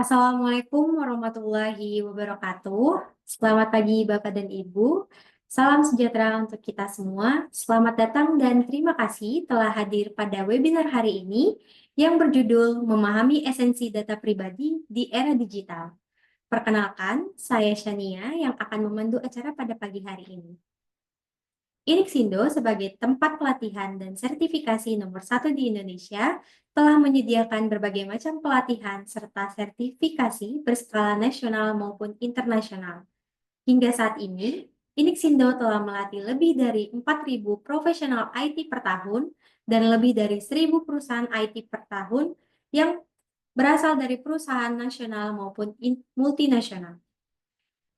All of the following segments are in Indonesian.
Assalamualaikum warahmatullahi wabarakatuh. Selamat pagi Bapak dan Ibu. Salam sejahtera untuk kita semua. Selamat datang dan terima kasih telah hadir pada webinar hari ini yang berjudul Memahami Esensi Data Pribadi di Era Digital. Perkenalkan, saya Shania yang akan memandu acara pada pagi hari ini. Inixindo sebagai tempat pelatihan dan sertifikasi nomor 1 di Indonesia telah menyediakan berbagai macam pelatihan serta sertifikasi berskala nasional maupun internasional. Hingga saat ini, Inixindo telah melatih lebih dari 4.000 profesional IT per tahun dan lebih dari 1.000 perusahaan IT per tahun yang berasal dari perusahaan nasional maupun multinasional.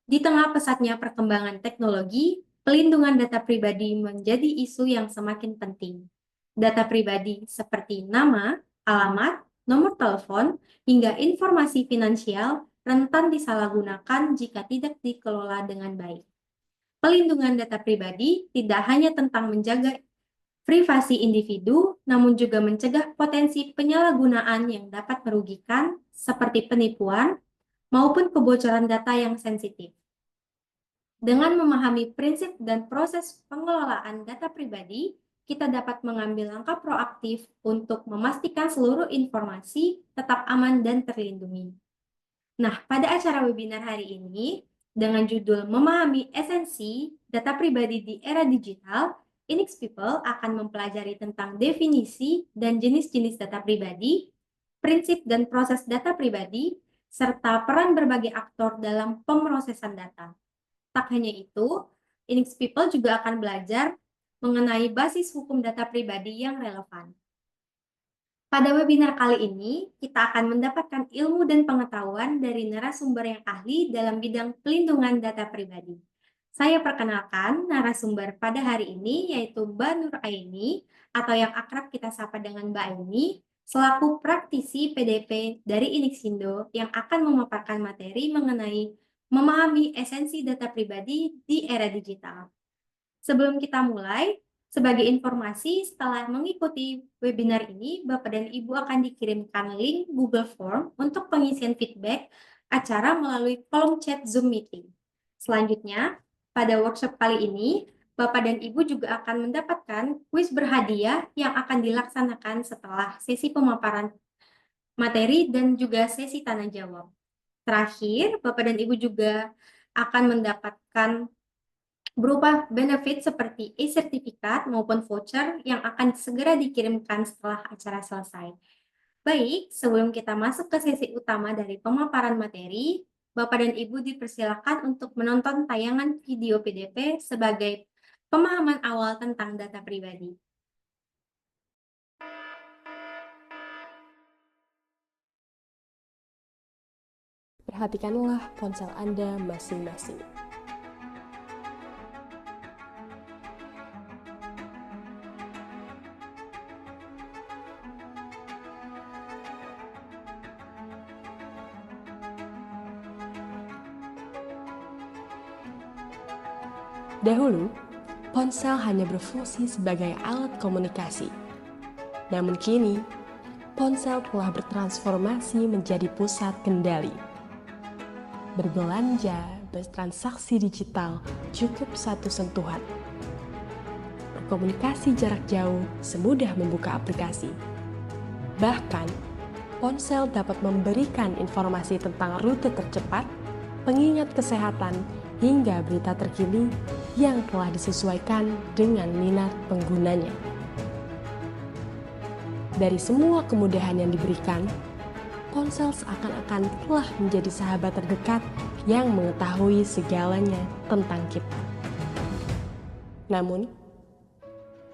Di tengah pesatnya perkembangan teknologi, pelindungan data pribadi menjadi isu yang semakin penting. Data pribadi seperti nama, alamat, nomor telepon, hingga informasi finansial rentan disalahgunakan jika tidak dikelola dengan baik. Pelindungan data pribadi tidak hanya tentang menjaga privasi individu, namun juga mencegah potensi penyalahgunaan yang dapat merugikan, seperti penipuan maupun kebocoran data yang sensitif. Dengan memahami prinsip dan proses pengelolaan data pribadi, kita dapat mengambil langkah proaktif untuk memastikan seluruh informasi tetap aman dan terlindungi. Nah, pada acara webinar hari ini, dengan judul Memahami Esensi Data Pribadi di Era Digital, Inix People akan mempelajari tentang definisi dan jenis-jenis data pribadi, prinsip dan proses data pribadi, serta peran berbagai aktor dalam pemrosesan data. Tak hanya itu, Inix People juga akan belajar mengenai basis hukum data pribadi yang relevan. Pada webinar kali ini, kita akan mendapatkan ilmu dan pengetahuan dari narasumber yang ahli dalam bidang pelindungan data pribadi. Saya perkenalkan narasumber pada hari ini yaitu Mbak Nur Aini atau yang akrab kita sapa dengan Mbak Aini, selaku praktisi PDP dari Inixindo yang akan memaparkan materi mengenai memahami esensi data pribadi di era digital. Sebelum kita mulai, sebagai informasi, setelah mengikuti webinar ini, Bapak dan Ibu akan dikirimkan link Google Form untuk pengisian feedback acara melalui kolom chat Zoom Meeting. Selanjutnya, pada workshop kali ini, Bapak dan Ibu juga akan mendapatkan kuis berhadiah yang akan dilaksanakan setelah sesi pemaparan materi dan juga sesi tanya jawab. Terakhir, Bapak dan Ibu juga akan mendapatkan berupa benefit seperti e-sertifikat maupun voucher yang akan segera dikirimkan setelah acara selesai. Baik, sebelum kita masuk ke sesi utama dari pemaparan materi, Bapak dan Ibu dipersilakan untuk menonton tayangan video PDP sebagai pemahaman awal tentang data pribadi. Perhatikanlah ponsel Anda masing-masing. Dahulu, ponsel hanya berfungsi sebagai alat komunikasi. Namun kini, ponsel telah bertransformasi menjadi pusat kendali. Berbelanja, bertransaksi digital cukup satu sentuhan. Berkomunikasi jarak jauh semudah membuka aplikasi. Bahkan, ponsel dapat memberikan informasi tentang rute tercepat, pengingat kesehatan, hingga berita terkini yang telah disesuaikan dengan minat penggunanya. Dari semua kemudahan yang diberikan, ponsel seakan-akan telah menjadi sahabat terdekat yang mengetahui segalanya tentang kita. Namun,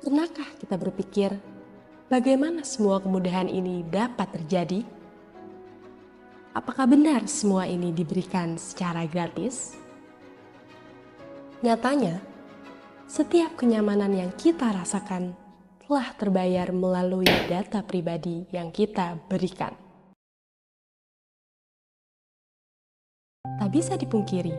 pernahkah kita berpikir bagaimana semua kemudahan ini dapat terjadi? Apakah benar semua ini diberikan secara gratis? Nyatanya, setiap kenyamanan yang kita rasakan telah terbayar melalui data pribadi yang kita berikan. Tak bisa dipungkiri,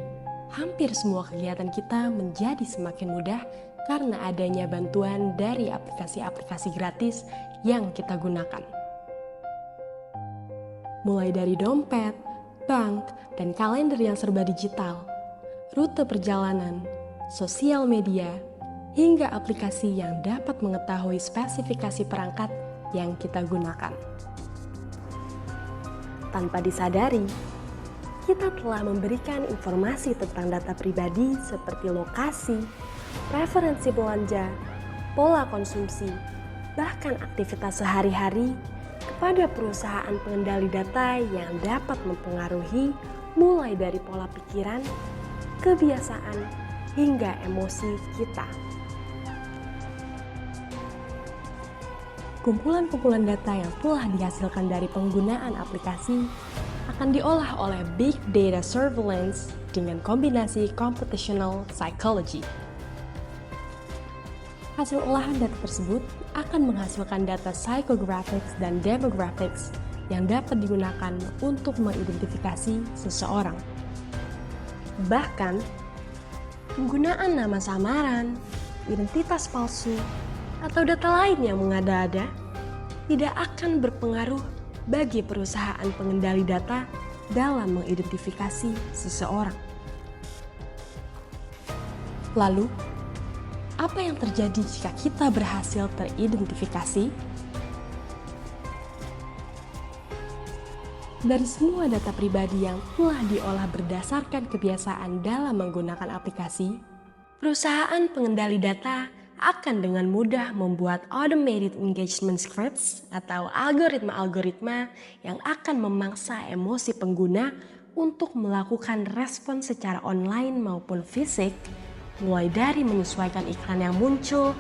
hampir semua kegiatan kita menjadi semakin mudah karena adanya bantuan dari aplikasi-aplikasi gratis yang kita gunakan. Mulai dari dompet, bank, dan kalender yang serba digital, rute perjalanan, sosial media, hingga aplikasi yang dapat mengetahui spesifikasi perangkat yang kita gunakan. Tanpa disadari, kita telah memberikan informasi tentang data pribadi seperti lokasi, preferensi belanja, pola konsumsi, bahkan aktivitas sehari-hari kepada perusahaan pengendali data yang dapat mempengaruhi mulai dari pola pikiran, kebiasaan, hingga emosi kita. Kumpulan-kumpulan data yang telah dihasilkan dari penggunaan aplikasi akan diolah oleh Big Data Surveillance dengan kombinasi Computational Psychology. Hasil olahan data tersebut akan menghasilkan data psychographics dan demographics yang dapat digunakan untuk mengidentifikasi seseorang. Bahkan, penggunaan nama samaran, identitas palsu, atau data lain yang mengada-ada tidak akan berpengaruh bagi perusahaan pengendali data dalam mengidentifikasi seseorang. Lalu, apa yang terjadi jika kita berhasil teridentifikasi? Dari semua data pribadi yang telah diolah berdasarkan kebiasaan dalam menggunakan aplikasi, perusahaan pengendali data akan dengan mudah membuat automated engagement scripts atau algoritma-algoritma yang akan memangsa emosi pengguna untuk melakukan respon secara online maupun fisik, mulai dari menyesuaikan iklan yang muncul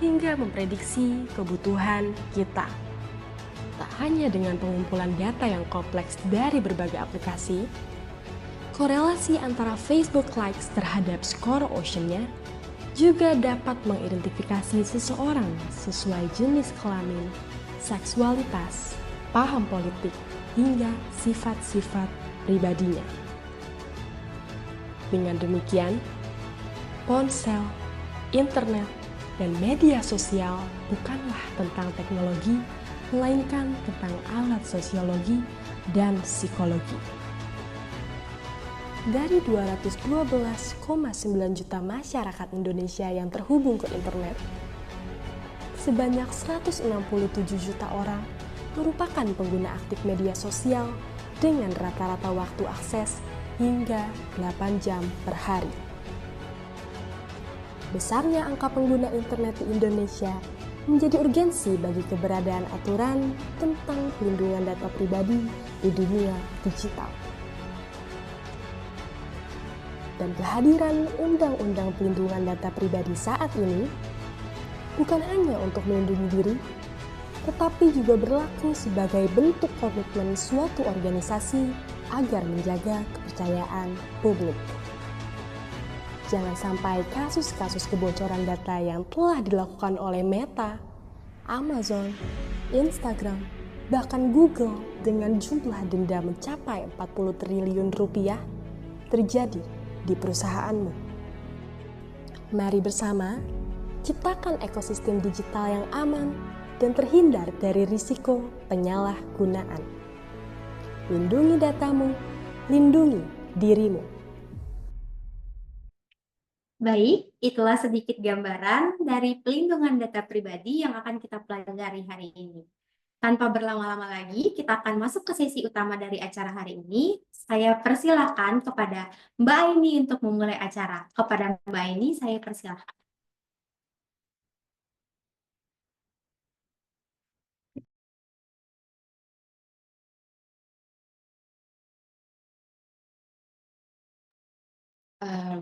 hingga memprediksi kebutuhan kita. Tak hanya dengan pengumpulan data yang kompleks dari berbagai aplikasi, korelasi antara Facebook likes terhadap skor Ocean-nya juga dapat mengidentifikasi seseorang sesuai jenis kelamin, seksualitas, paham politik, hingga sifat-sifat pribadinya. Dengan demikian, ponsel, internet, dan media sosial bukanlah tentang teknologi, melainkan tentang alat sosiologi dan psikologi. Dari 212,9 juta masyarakat Indonesia yang terhubung ke internet, sebanyak 167 juta orang merupakan pengguna aktif media sosial dengan rata-rata waktu akses hingga 8 jam per hari. Besarnya angka pengguna internet di Indonesia menjadi urgensi bagi keberadaan aturan tentang perlindungan data pribadi di dunia digital. Dan kehadiran Undang-Undang Perlindungan Data Pribadi saat ini bukan hanya untuk melindungi diri, tetapi juga berlaku sebagai bentuk komitmen suatu organisasi agar menjaga kepercayaan publik. Jangan sampai kasus-kasus kebocoran data yang telah dilakukan oleh Meta, Amazon, Instagram, bahkan Google dengan jumlah denda mencapai 40 triliun rupiah terjadi di perusahaanmu. Mari bersama ciptakan ekosistem digital yang aman dan terhindar dari risiko penyalahgunaan. Lindungi datamu, lindungi dirimu. Baik, itulah sedikit gambaran dari pelindungan data pribadi yang akan kita pelajari hari ini. Tanpa berlama-lama lagi, kita akan masuk ke sesi utama dari acara hari ini. Saya persilahkan kepada Mbak Aini untuk memulai acara. Kepada Mbak Aini, saya persilahkan.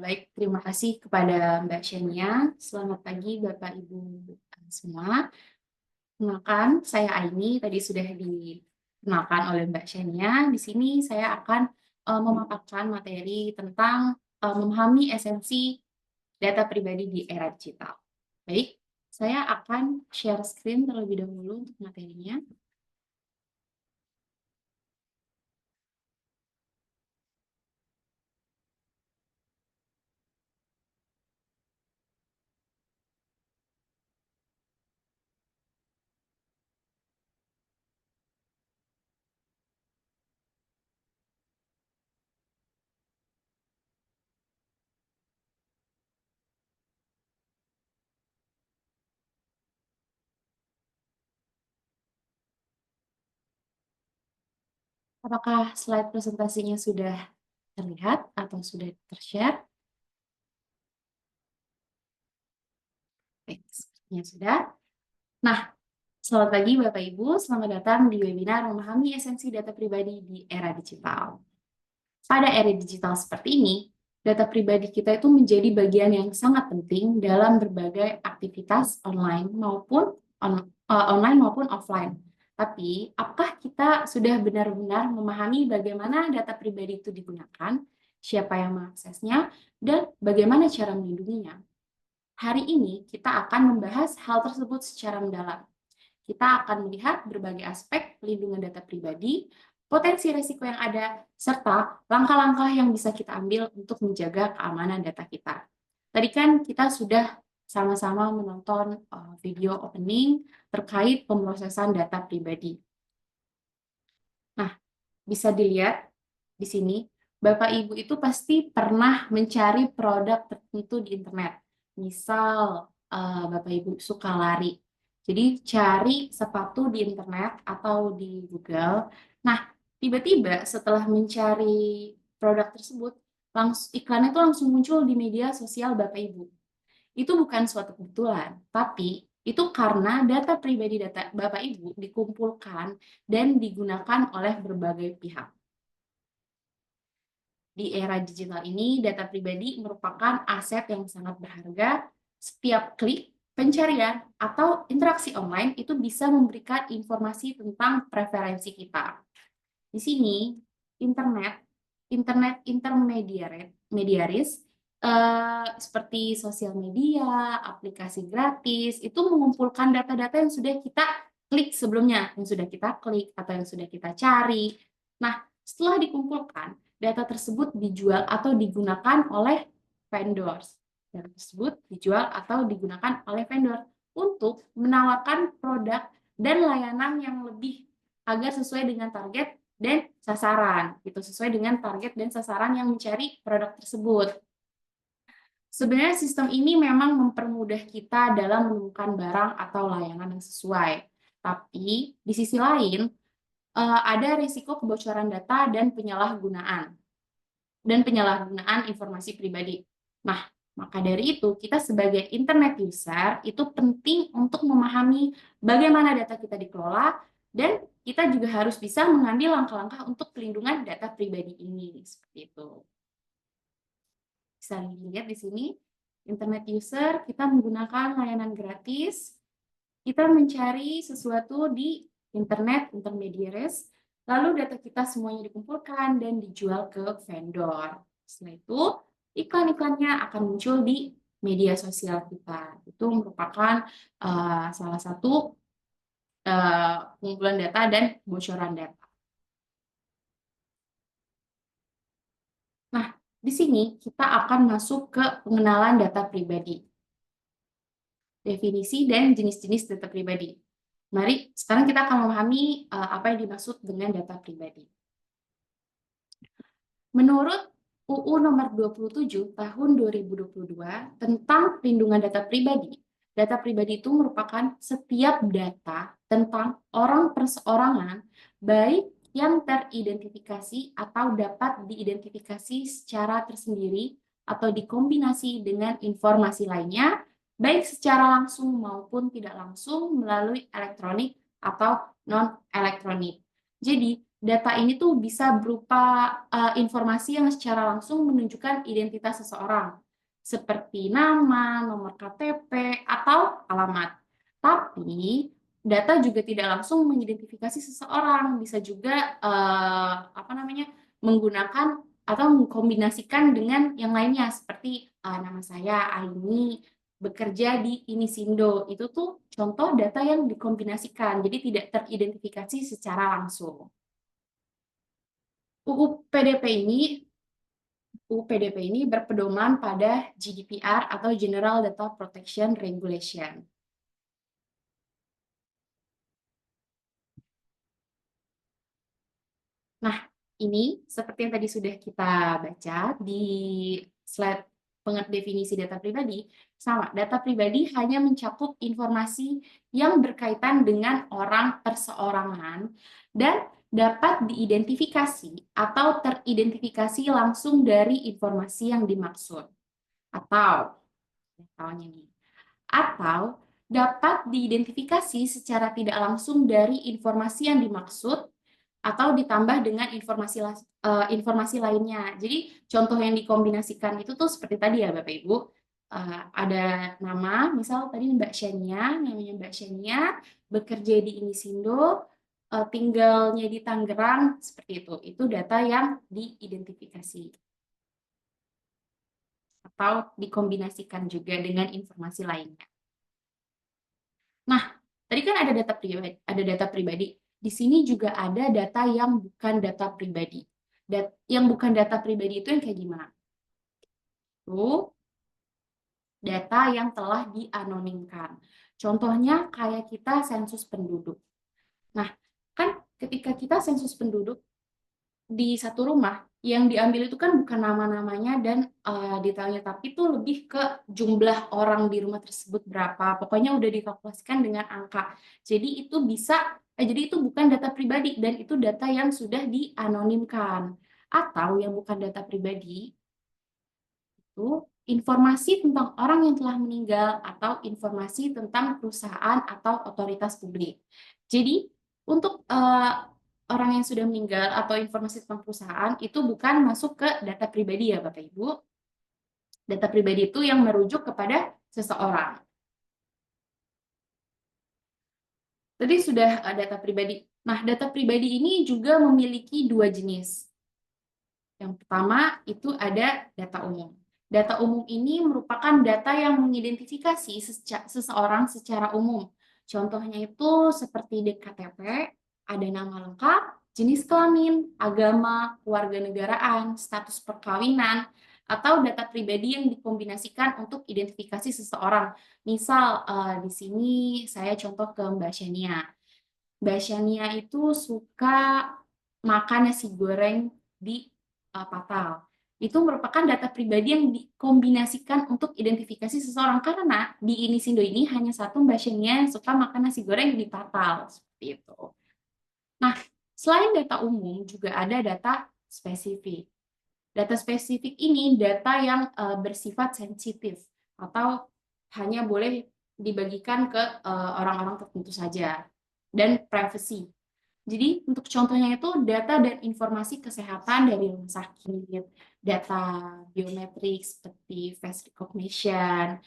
Baik, terima kasih kepada Mbak Shania. Selamat pagi Bapak Ibu semua. Kenalkan, saya Aini. Tadi sudah dikenalkan oleh Mbak Shania. Di sini saya akan memaparkan materi tentang memahami esensi data pribadi di era digital. Baik, saya akan share screen terlebih dahulu untuk materinya. Apakah slide presentasinya sudah terlihat atau sudah ter-share? Oke, sepertinya sudah. Nah, selamat pagi Bapak Ibu, selamat datang di webinar Memahami Esensi Data Pribadi di Era Digital. Pada era digital seperti ini, data pribadi kita itu menjadi bagian yang sangat penting dalam berbagai aktivitas online maupun offline. Tapi, apakah kita sudah benar-benar memahami bagaimana data pribadi itu digunakan, siapa yang mengaksesnya, dan bagaimana cara melindunginya? Hari ini kita akan membahas hal tersebut secara mendalam. Kita akan melihat berbagai aspek pelindungan data pribadi, potensi risiko yang ada, serta langkah-langkah yang bisa kita ambil untuk menjaga keamanan data kita. Tadi kan kita sudah sama-sama menonton video opening terkait pemrosesan data pribadi. Nah, bisa dilihat di sini, Bapak Ibu itu pasti pernah mencari produk tertentu di internet. Misal, Bapak Ibu suka lari. Jadi cari sepatu di internet atau di Google. Nah, tiba-tiba setelah mencari produk tersebut, iklannya itu langsung muncul di media sosial Bapak Ibu. Itu bukan suatu kebetulan, tapi itu karena data pribadi data Bapak Ibu dikumpulkan dan digunakan oleh berbagai pihak. Di era digital ini, data pribadi merupakan aset yang sangat berharga. Setiap klik, pencarian, atau interaksi online itu bisa memberikan informasi tentang preferensi kita. Di sini, internet intermediaris seperti sosial media, aplikasi gratis, itu mengumpulkan data-data yang sudah kita klik sebelumnya, yang sudah kita klik atau yang sudah kita cari. Nah, setelah dikumpulkan, data tersebut dijual atau digunakan oleh vendors. Data tersebut dijual atau digunakan oleh vendor untuk menawarkan produk dan layanan yang lebih agar sesuai dengan target dan sasaran, gitu, sesuai dengan target dan sasaran yang mencari produk tersebut. Sebenarnya sistem ini memang mempermudah kita dalam menemukan barang atau layanan yang sesuai. Tapi di sisi lain, ada risiko kebocoran data dan penyalahgunaan informasi pribadi. Nah, maka dari itu kita sebagai internet user itu penting untuk memahami bagaimana data kita dikelola dan kita juga harus bisa mengambil langkah-langkah untuk pelindungan data pribadi ini, seperti itu. Bisa dilihat di sini, internet user kita menggunakan layanan gratis, kita mencari sesuatu di internet intermediaries, lalu data kita semuanya dikumpulkan dan dijual ke vendor. Setelah itu, iklan-iklannya akan muncul di media sosial kita. Itu merupakan salah satu pengumpulan data dan bocoran data. Nah, di sini kita akan masuk ke pengenalan data pribadi. Definisi dan jenis-jenis data pribadi. Mari sekarang kita akan memahami apa yang dimaksud dengan data pribadi. Menurut UU nomor 27 tahun 2022 tentang perlindungan data pribadi itu merupakan setiap data tentang orang perseorangan, baik yang teridentifikasi atau dapat diidentifikasi secara tersendiri atau dikombinasi dengan informasi lainnya, baik secara langsung maupun tidak langsung melalui elektronik atau non-elektronik. Jadi, data ini tuh bisa berupa informasi yang secara langsung menunjukkan identitas seseorang, seperti nama, nomor KTP, atau alamat. Tapi, data juga tidak langsung mengidentifikasi seseorang, bisa juga menggunakan atau mengkombinasikan dengan yang lainnya, seperti nama saya Aini, bekerja di Inisindo. Itu tuh contoh data yang dikombinasikan, jadi tidak teridentifikasi secara langsung. UU PDP ini berpedoman pada GDPR atau General Data Protection Regulation. Nah, ini seperti yang tadi sudah kita baca di slide definisi data pribadi, sama, data pribadi hanya mencakup informasi yang berkaitan dengan orang perseorangan dan dapat diidentifikasi atau teridentifikasi langsung dari informasi yang dimaksud. Atau dapat diidentifikasi secara tidak langsung dari informasi yang dimaksud atau ditambah dengan informasi lainnya. Jadi contoh yang dikombinasikan itu tuh seperti tadi ya Bapak Ibu. Ada nama, misal tadi Mbak Shania, namanya Mbak Shania, bekerja di Inisindo, tinggalnya di Tangerang, seperti itu. Itu data yang diidentifikasi atau dikombinasikan juga dengan informasi lainnya. Nah, tadi kan ada data pribadi. Di sini juga ada data yang bukan data pribadi. Yang bukan data pribadi itu yang kayak gimana? Itu data yang telah dianonimkan. Contohnya kayak kita sensus penduduk. Nah, kan ketika kita sensus penduduk di satu rumah, yang diambil itu kan bukan nama-namanya dan detailnya, tapi itu lebih ke jumlah orang di rumah tersebut berapa. Pokoknya udah dikalkulasikan dengan angka. Jadi itu bukan data pribadi dan itu data yang sudah dianonimkan. Atau yang bukan data pribadi itu informasi tentang orang yang telah meninggal atau informasi tentang perusahaan atau otoritas publik. Jadi untuk orang yang sudah meninggal atau informasi tentang perusahaan itu bukan masuk ke data pribadi ya Bapak Ibu. Data pribadi itu yang merujuk kepada seseorang. Tadi sudah data pribadi. Nah, data pribadi ini juga memiliki dua jenis. Yang pertama itu ada data umum. Data umum ini merupakan data yang mengidentifikasi seseorang secara umum. Contohnya itu seperti DKTP, ada nama lengkap, jenis kelamin, agama, kewarganegaraan, status perkawinan, atau data pribadi yang dikombinasikan untuk identifikasi seseorang. Misal di sini saya contoh ke Mbak Shania. Mbak Shania itu suka makan nasi goreng di Patal. Itu merupakan data pribadi yang dikombinasikan untuk identifikasi seseorang karena di Inisindo ini hanya satu Mbak Shania yang suka makan nasi goreng di Patal. Seperti itu. Nah, selain data umum juga ada data spesifik. Data spesifik ini data yang bersifat sensitif atau hanya boleh dibagikan ke orang-orang tertentu saja dan privacy. Jadi untuk contohnya itu data dan informasi kesehatan dari rumah sakit, data biometrik seperti face recognition,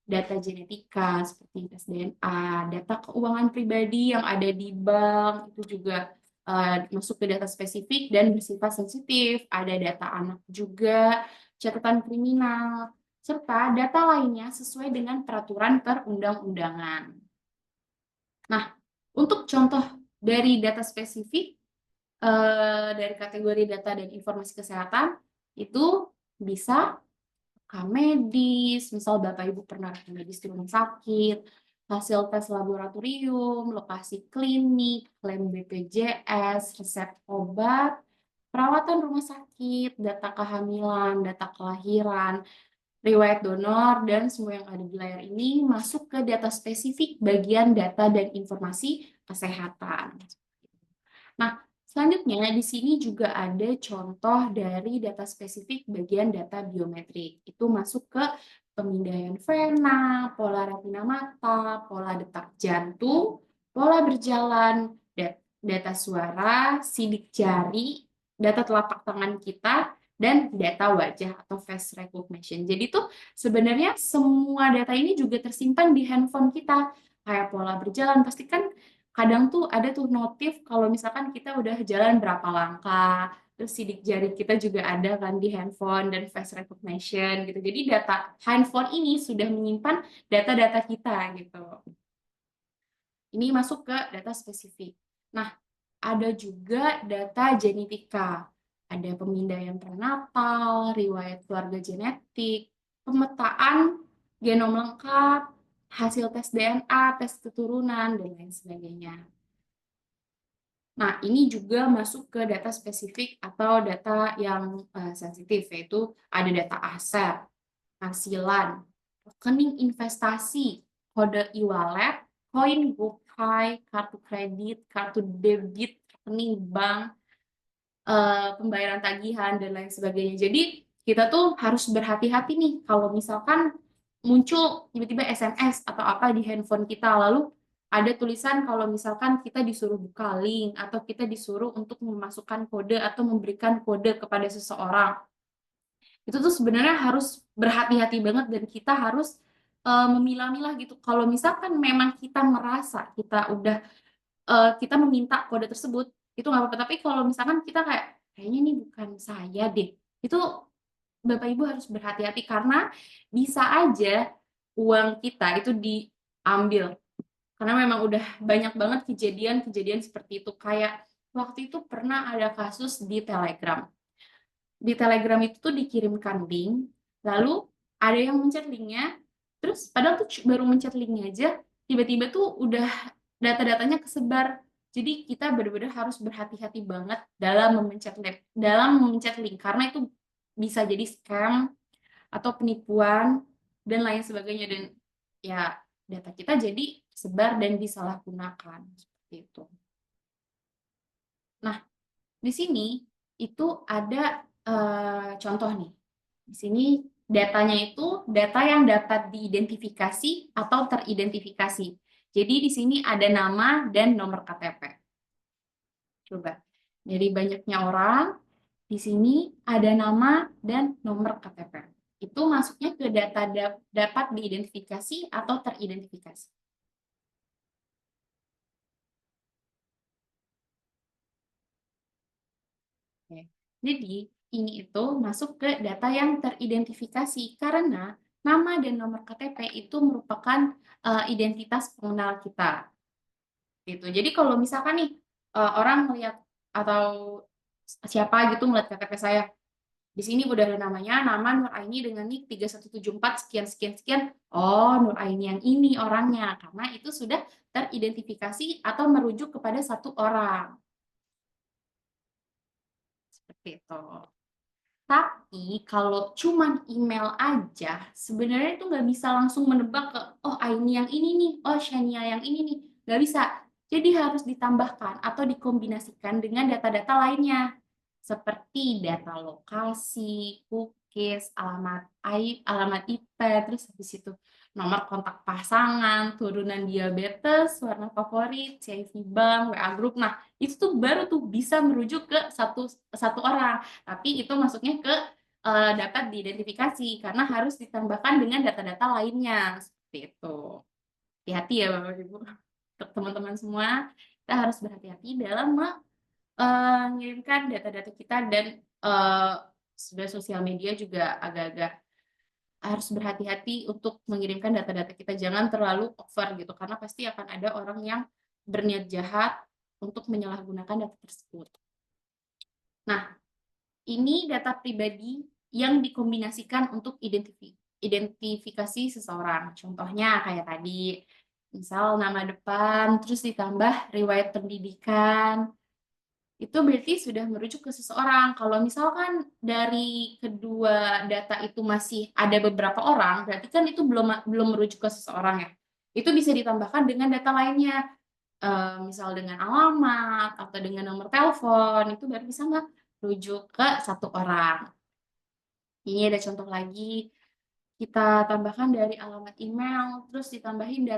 data genetika seperti tes DNA, data keuangan pribadi yang ada di bank itu juga masuk ke data spesifik dan bersifat sensitif. Ada data anak juga, catatan kriminal, serta data lainnya sesuai dengan peraturan perundang-undangan. Nah, untuk contoh dari data spesifik, dari kategori data dan informasi kesehatan, itu bisa rekam medis, misal Bapak Ibu pernah rekam medis di rumah sakit, hasil tes laboratorium, lokasi klinik, klaim BPJS, resep obat, perawatan rumah sakit, data kehamilan, data kelahiran, riwayat donor, dan semua yang ada di layar ini masuk ke data spesifik bagian data dan informasi kesehatan. Nah, selanjutnya di sini juga ada contoh dari data spesifik bagian data biometrik. Itu masuk ke pemindaian vena, pola retina mata, pola detak jantung, pola berjalan, data suara, sidik jari, data telapak tangan kita, dan data wajah atau face recognition. Jadi tuh sebenarnya semua data ini juga tersimpan di handphone kita. Kayak pola berjalan, pasti kan kadang tuh ada tuh notif kalau misalkan kita udah jalan berapa langkah, terus sidik jari kita juga ada kan di handphone dan face recognition gitu. Jadi data handphone ini sudah menyimpan data-data kita gitu. Ini masuk ke data spesifik. Nah, ada juga data genetika. Ada pemindaian prenatal, riwayat keluarga genetik, pemetaan genom lengkap, hasil tes DNA, tes keturunan, dan lain sebagainya. Nah, ini juga masuk ke data spesifik atau data yang sensitif, yaitu ada data aset, hasilan, rekening investasi, kode e-wallet, koin GoPay, kartu kredit, kartu debit, rekening bank, pembayaran tagihan, dan lain sebagainya. Jadi kita tuh harus berhati-hati nih kalau misalkan muncul tiba-tiba SMS atau apa di handphone kita, lalu ada tulisan kalau misalkan kita disuruh buka link atau kita disuruh untuk memasukkan kode atau memberikan kode kepada seseorang. Itu tuh sebenarnya harus berhati-hati banget dan kita harus memilah-milah gitu. Kalau misalkan memang kita merasa kita meminta kode tersebut, itu nggak apa-apa. Tapi kalau misalkan kita kayaknya ini bukan saya deh, itu Bapak Ibu harus berhati-hati karena bisa aja uang kita itu diambil. Karena memang udah banyak banget kejadian-kejadian seperti itu. Kayak waktu itu pernah ada kasus di Telegram. Di Telegram itu tuh dikirimkan link, lalu ada yang mencet linknya, terus padahal tuh baru mencet linknya aja, tiba-tiba tuh udah data-datanya kesebar. Jadi kita benar-benar harus berhati-hati banget dalam memencet link karena itu bisa jadi scam atau penipuan dan lain sebagainya, dan ya data kita jadi sebar dan disalahgunakan seperti itu. Nah, di sini itu ada contoh nih. Di sini datanya itu data yang dapat diidentifikasi atau teridentifikasi. Jadi di sini ada nama dan nomor KTP. Coba, dari banyaknya orang, di sini ada nama dan nomor KTP. Itu masuknya ke data dapat diidentifikasi atau teridentifikasi. Oke. Jadi, ini itu masuk ke data yang teridentifikasi karena nama dan nomor KTP itu merupakan identitas pengenal kita. Gitu. Jadi kalau misalkan nih orang melihat atau siapa gitu melihat KTP saya, di sini udah ada namanya, nama Nur Aini dengan nik 3174 sekian sekian sekian. Oh, Nur Aini yang ini orangnya karena itu sudah teridentifikasi atau merujuk kepada satu orang. Seperti itu. Tapi kalau cuman email aja, sebenarnya itu nggak bisa langsung menebak ke, oh Aini yang ini nih, oh Shania yang ini nih. Nggak bisa. Jadi harus ditambahkan atau dikombinasikan dengan data-data lainnya. Seperti data lokasi, cookies, alamat IP, terus habis itu nomor kontak pasangan, turunan diabetes, warna favorit, CIV bank, WA group. Nah, itu tuh baru tuh bisa merujuk ke satu orang. Tapi itu masuknya ke dapat diidentifikasi karena harus ditambahkan dengan data-data lainnya seperti itu. Hati-hati ya Bapak Ibu. Untuk teman-teman semua, kita harus berhati-hati dalam mengirimkan data-data kita dan sudah sosial media juga agak-agak harus berhati-hati untuk mengirimkan data-data kita. Jangan terlalu over gitu karena pasti akan ada orang yang berniat jahat untuk menyalahgunakan data tersebut. Nah, ini data pribadi yang dikombinasikan untuk identifikasi seseorang. Contohnya kayak tadi, misal nama depan, terus ditambah riwayat pendidikan, itu berarti sudah merujuk ke seseorang. Kalau misalkan dari kedua data itu masih ada beberapa orang, berarti kan itu belum merujuk ke seseorang ya. Itu bisa ditambahkan dengan data lainnya. Misal dengan alamat atau dengan nomor telepon, itu baru bisa merujuk ke satu orang. Ini ada contoh lagi, kita tambahkan dari alamat email, terus ditambahin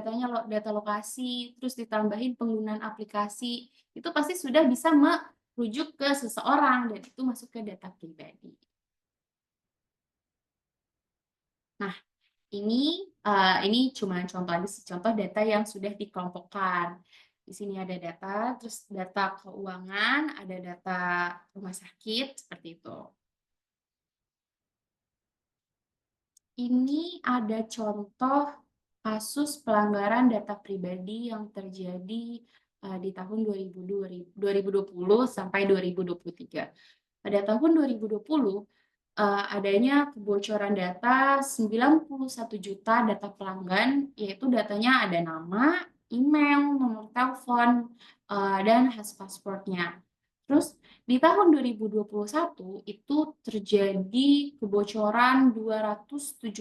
data lokasi, terus ditambahin penggunaan aplikasi, itu pasti sudah bisa merujuk ke seseorang dan itu masuk ke data pribadi. Nah, ini cuma contoh data yang sudah dikelompokkan. Di sini ada data, terus data keuangan, ada data rumah sakit, seperti itu. Ini ada contoh kasus pelanggaran data pribadi yang terjadi di tahun 2020 sampai 2023. Pada tahun 2020, adanya kebocoran data 91 juta data pelanggan, yaitu datanya ada nama, email, nomor telepon, dan hasil pasportnya. Terus di tahun 2021 itu terjadi kebocoran 279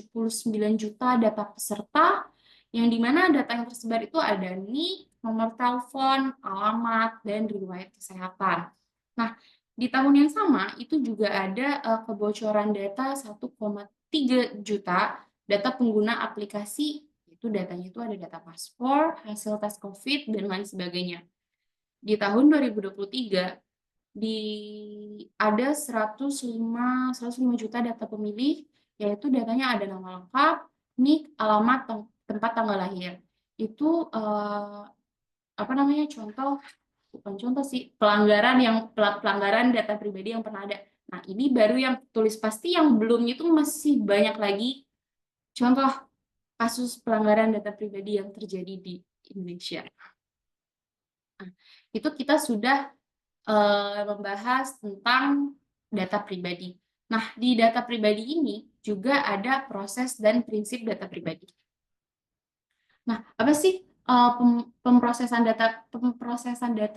juta data peserta yang dimana data yang tersebar itu ada NIK, nomor telepon, alamat, dan riwayat kesehatan. Nah, di tahun yang sama itu juga ada kebocoran data 1,3 juta data pengguna aplikasi, itu datanya itu ada data paspor, hasil tes COVID, dan lain sebagainya. Di tahun 2023 ada 105 juta data pemilih, yaitu datanya ada nama lengkap, NIK, alamat, tempat tanggal lahir. Itu contoh, bukan contoh sih, pelanggaran data pribadi yang pernah ada. Nah, ini baru yang tulis pasti, yang belum itu masih banyak lagi contoh kasus pelanggaran data pribadi yang terjadi di Indonesia. Nah, itu kita sudah membahas tentang data pribadi. Nah, di data pribadi ini juga ada proses dan prinsip data pribadi. Nah, apa sih pemrosesan data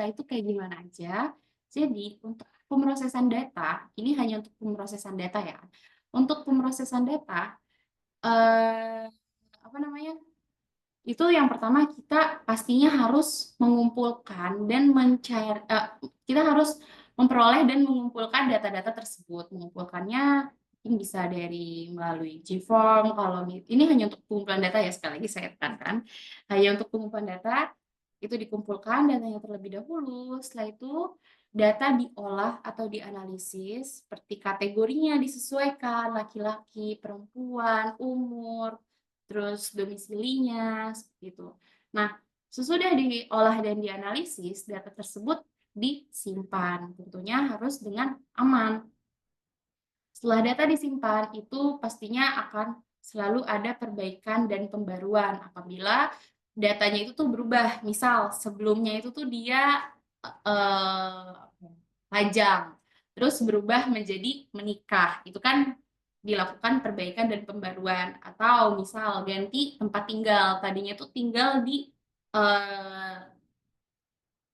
itu kayak gimana aja? Jadi, untuk pemrosesan data, ini hanya untuk pemrosesan data ya. Untuk pemrosesan data, itu yang pertama kita pastinya harus mengumpulkan dan kita harus memperoleh dan mengumpulkan data-data tersebut. Mengumpulkannya mungkin bisa melalui Gform. Kalau ini hanya untuk pengumpulan data ya, sekali lagi saya tekankan, hanya untuk pengumpulan data itu dikumpulkan datanya terlebih dahulu. Setelah itu data diolah atau dianalisis, seperti kategorinya disesuaikan, laki-laki, perempuan, umur, terus domisilinya, seperti itu. Nah, sesudah diolah dan dianalisis, data tersebut disimpan. Tentunya harus dengan aman. Setelah data disimpan, itu pastinya akan selalu ada perbaikan dan pembaruan apabila datanya itu tuh berubah. Misal, sebelumnya itu tuh dia lajang, terus berubah menjadi menikah. Itu kan dilakukan perbaikan dan pembaruan. Atau misal ganti tempat tinggal, tadinya tuh tinggal di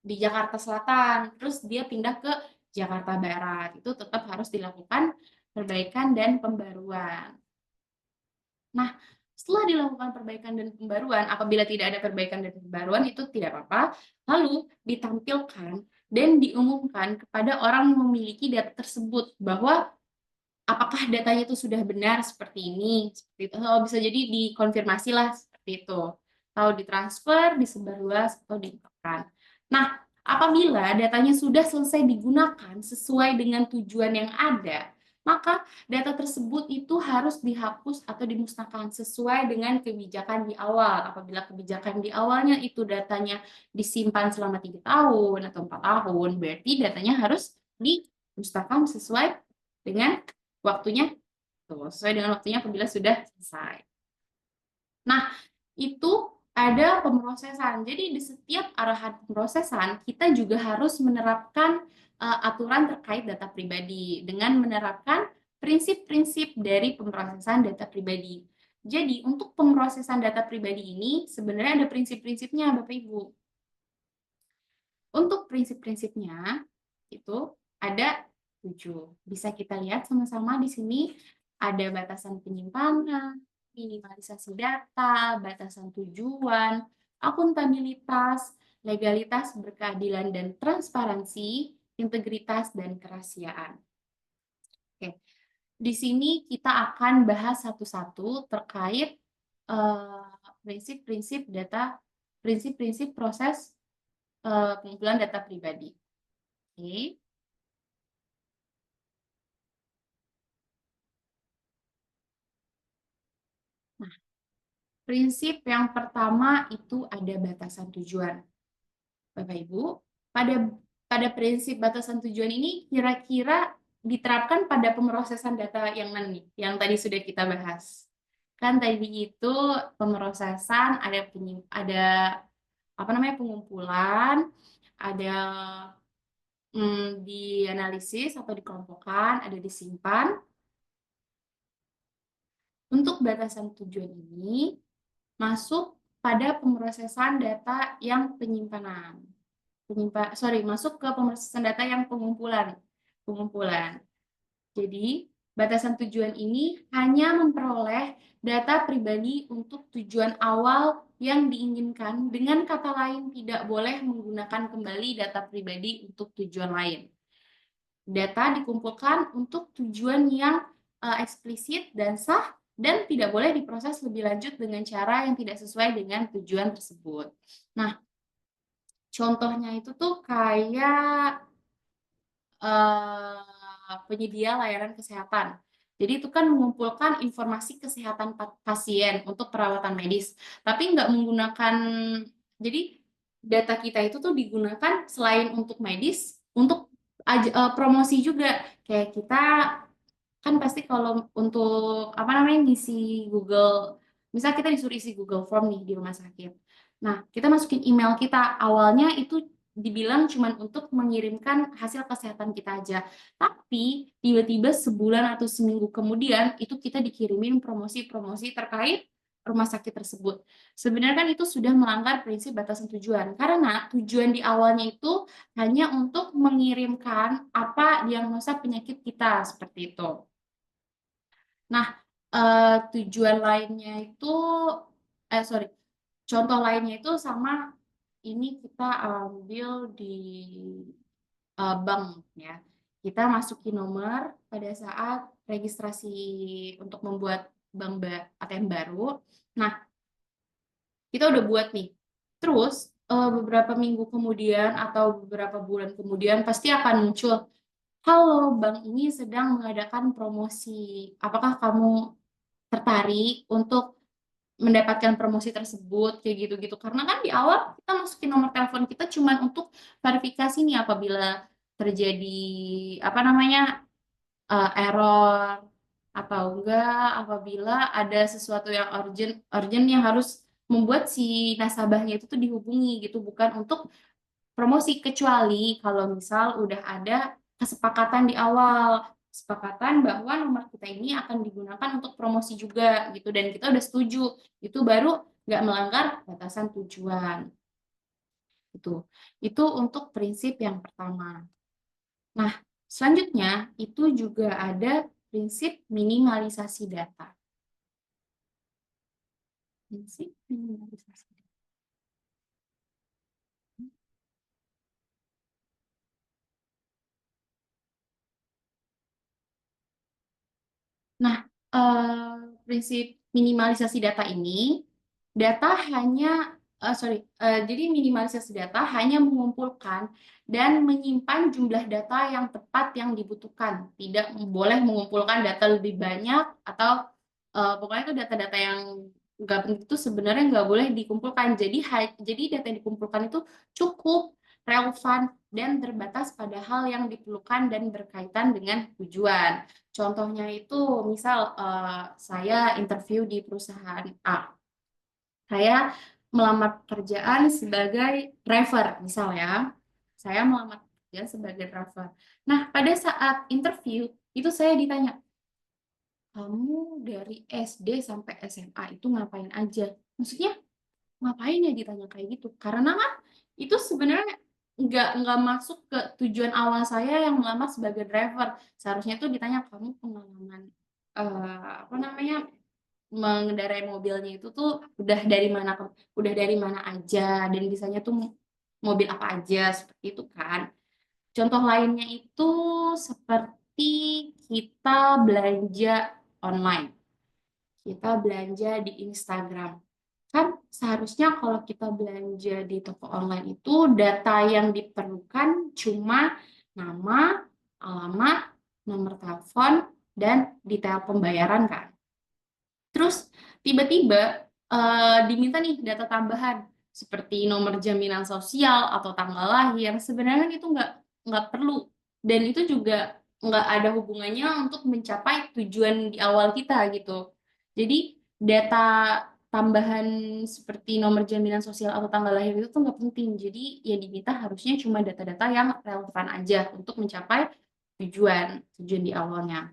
Jakarta Selatan, terus dia pindah ke Jakarta Barat. Itu tetap harus dilakukan perbaikan dan pembaruan. Nah, setelah dilakukan perbaikan dan pembaruan, apabila tidak ada perbaikan dan pembaruan, itu tidak apa-apa, lalu ditampilkan dan diumumkan kepada orang yang memiliki data tersebut, bahwa apakah datanya itu sudah benar seperti ini, seperti itu. Atau bisa jadi dikonfirmasi lah seperti itu, atau ditransfer, disebarluas, atau diungkapkan. Nah, apabila datanya sudah selesai digunakan sesuai dengan tujuan yang ada, maka data tersebut itu harus dihapus atau dimusnahkan sesuai dengan kebijakan di awal. Apabila kebijakan di awalnya itu datanya disimpan selama 3 tahun atau 4 tahun, berarti datanya harus dimusnahkan sesuai dengan waktunya, sesuai dengan waktunya apabila sudah selesai. Nah, itu ada pemrosesan. Jadi di setiap arahan pemrosesan, kita juga harus menerapkan aturan terkait data pribadi dengan menerapkan prinsip-prinsip dari pemrosesan data pribadi. Jadi, untuk pemrosesan data pribadi ini sebenarnya ada prinsip-prinsipnya, Bapak Ibu. Untuk prinsip-prinsipnya itu ada 7. Bisa kita lihat sama-sama di sini, ada batasan penyimpanan, minimalisasi data, batasan tujuan, akuntabilitas, legalitas, berkeadilan dan transparansi, integritas dan kerahasiaan. Oke. Di sini kita akan bahas satu-satu terkait prinsip-prinsip data, prinsip-prinsip proses pengumpulan data pribadi. Oke. Nah, prinsip yang pertama itu ada batasan tujuan. Bapak Ibu, pada prinsip batasan tujuan ini kira-kira diterapkan pada pemrosesan data yang mana nih? Yang tadi sudah kita bahas. Kan tadi itu pemrosesan ada pengumpulan, ada dianalisis atau dikelompokkan, ada disimpan. Untuk batasan tujuan ini masuk pada pemrosesan data yang penyimpanan. Masuk ke pemrosesan data yang pengumpulan. Jadi, Batasan tujuan ini hanya memperoleh data pribadi untuk tujuan awal yang diinginkan, dengan kata lain tidak boleh menggunakan kembali data pribadi untuk tujuan lain. Data dikumpulkan untuk tujuan yang eksplisit dan sah, dan tidak boleh diproses lebih lanjut dengan cara yang tidak sesuai dengan tujuan tersebut. Nah, contohnya itu tuh kayak penyedia layanan kesehatan. Jadi itu kan mengumpulkan informasi kesehatan pasien untuk perawatan medis, tapi nggak menggunakan, jadi data kita itu tuh digunakan selain untuk medis, untuk promosi juga. Kayak kita kan pasti kalau untuk apa namanya ngisi Google, misal kita disuruh isi Google Form nih di rumah sakit. Nah, kita masukin email kita. Awalnya itu dibilang cuma untuk mengirimkan hasil kesehatan kita aja. Tapi tiba-tiba sebulan atau seminggu kemudian itu kita dikirimin promosi-promosi terkait rumah sakit tersebut. Sebenarnya kan itu sudah melanggar prinsip batasan tujuan. Karena tujuan di awalnya itu hanya untuk mengirimkan apa diagnosa penyakit kita, seperti itu. Nah, tujuan lainnya itu, contoh lainnya itu sama, ini kita ambil di bank ya. Kita masukin nomor pada saat registrasi untuk membuat bank ATM baru. Nah, kita udah buat nih. Terus beberapa minggu kemudian atau beberapa bulan kemudian pasti akan muncul, halo, bank ini sedang mengadakan promosi. Apakah kamu tertarik untuk mendapatkan promosi tersebut, kayak gitu-gitu. Karena kan di awal kita masukin nomor telepon kita cuman untuk verifikasi nih, apabila terjadi apa namanya error atau enggak, apabila ada sesuatu yang urgent yang harus membuat si nasabahnya itu tuh dihubungi gitu, bukan untuk promosi. Kecuali kalau misal udah ada kesepakatan di awal, kesepakatan bahwa nomor kita ini akan digunakan untuk promosi juga gitu, dan kita udah setuju, itu baru nggak melanggar batasan tujuan. Itu untuk prinsip yang pertama. Nah, selanjutnya itu juga ada prinsip minimalisasi data. Prinsip minimalisasi data. Nah, prinsip minimalisasi data ini, jadi minimalisasi data hanya mengumpulkan dan menyimpan jumlah data yang tepat yang dibutuhkan. Tidak boleh mengumpulkan data lebih banyak, atau pokoknya itu data-data yang nggak penting itu sebenarnya nggak boleh dikumpulkan. Jadi data yang dikumpulkan itu cukup relevan dan terbatas pada hal yang diperlukan dan berkaitan dengan tujuan. Contohnya itu, misal saya interview di perusahaan A. Saya melamar pekerjaan sebagai driver, misal ya. Saya melamar pekerjaan sebagai driver. Nah, pada saat interview, itu saya ditanya, kamu dari SD sampai SMA itu ngapain aja? Maksudnya, ngapain ya ditanya kayak gitu? Karena kan itu sebenarnya nggak masuk ke tujuan awal saya yang melamar sebagai driver. Seharusnya tuh ditanya, kamu pengalaman apa namanya mengendarai mobilnya itu tuh udah dari mana aja, dan bisanya tuh mobil apa aja, seperti itu kan. Contoh lainnya itu seperti kita belanja online, kita belanja di Instagram. Kan seharusnya kalau kita belanja di toko online itu data yang diperlukan cuma nama, alamat, nomor telepon, dan detail pembayaran kan. Terus tiba-tiba diminta nih data tambahan seperti nomor jaminan sosial atau tanggal lahir. Sebenarnya itu nggak perlu, dan itu juga nggak ada hubungannya untuk mencapai tujuan di awal kita gitu. Jadi data tambahan seperti nomor jaminan sosial atau tanggal lahir itu tuh nggak penting. Jadi yang diminta harusnya cuma data-data yang relevan aja untuk mencapai tujuan di awalnya.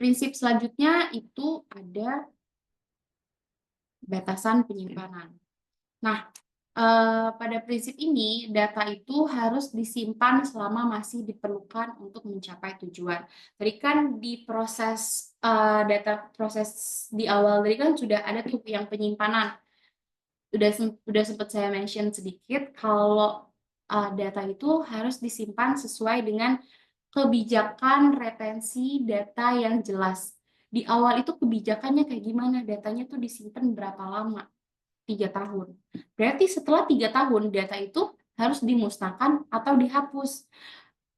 Prinsip selanjutnya itu ada batasan penyimpanan. Nah, pada prinsip ini, data itu harus disimpan selama masih diperlukan untuk mencapai tujuan. Tadi kan di proses proses di awal tadi kan sudah ada tuh yang penyimpanan. Sudah sempat saya mention sedikit kalau data itu harus disimpan sesuai dengan kebijakan retensi data yang jelas. Di awal itu kebijakannya kayak gimana? Datanya tuh disimpan berapa lama? 3 tahun. Berarti setelah 3 tahun data itu harus dimusnahkan atau dihapus.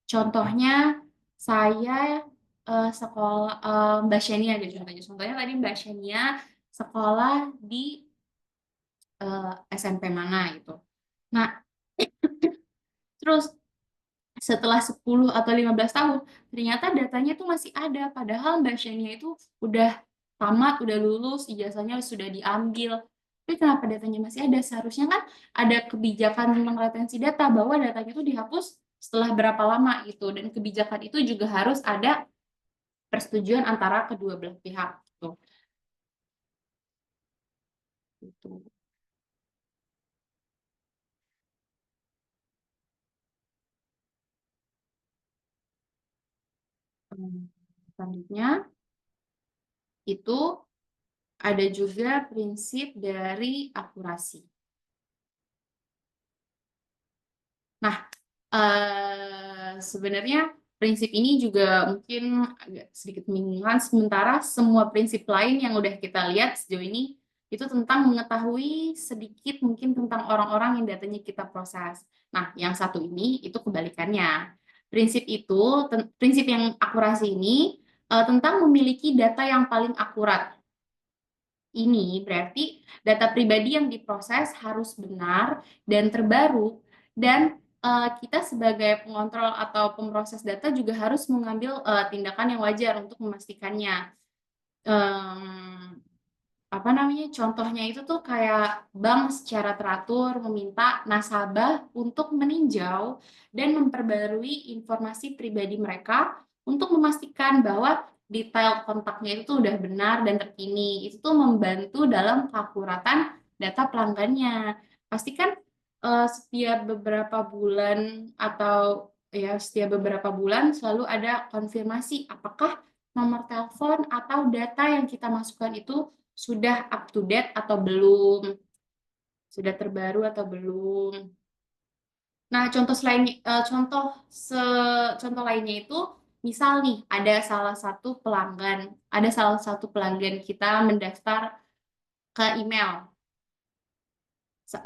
Contohnya saya sekolah Mbak Shania ada contohnya. Contohnya tadi Mbak Shania sekolah di SMP mana gitu. Nah, terus setelah 10 atau 15 tahun, ternyata datanya itu masih ada. Padahal Mbak Shania itu udah tamat, udah lulus, ijazahnya sudah diambil. Tapi kenapa datanya masih ada? Seharusnya kan ada kebijakan tentang retensi data, bahwa datanya itu dihapus setelah berapa lama gitu. Dan kebijakan itu juga harus ada persetujuan antara kedua belah pihak. Gitu. Gitu. Selanjutnya, itu ada juga prinsip dari akurasi. Nah, sebenarnya prinsip ini juga mungkin agak sedikit membingungkan, sementara semua prinsip lain yang udah kita lihat sejauh ini itu tentang mengetahui sedikit mungkin tentang orang-orang yang datanya kita proses. Nah, yang satu ini itu kebalikannya. Prinsip yang akurasi ini tentang memiliki data yang paling akurat. Ini berarti data pribadi yang diproses harus benar dan terbaru, dan kita sebagai pengontrol atau pemroses data juga harus mengambil tindakan yang wajar untuk memastikannya. Apa namanya? Contohnya itu tuh kayak bank secara teratur meminta nasabah untuk meninjau dan memperbarui informasi pribadi mereka untuk memastikan bahwa detail kontaknya itu tuh udah benar dan terkini. Itu tuh membantu dalam keakuratan data pelanggannya. Pastikan setiap beberapa bulan atau ya setiap beberapa bulan selalu ada konfirmasi apakah nomor telepon atau data yang kita masukkan itu sudah up to date atau belum, sudah terbaru atau belum. Nah, contoh lainnya itu, misal nih ada salah satu pelanggan kita mendaftar ke email.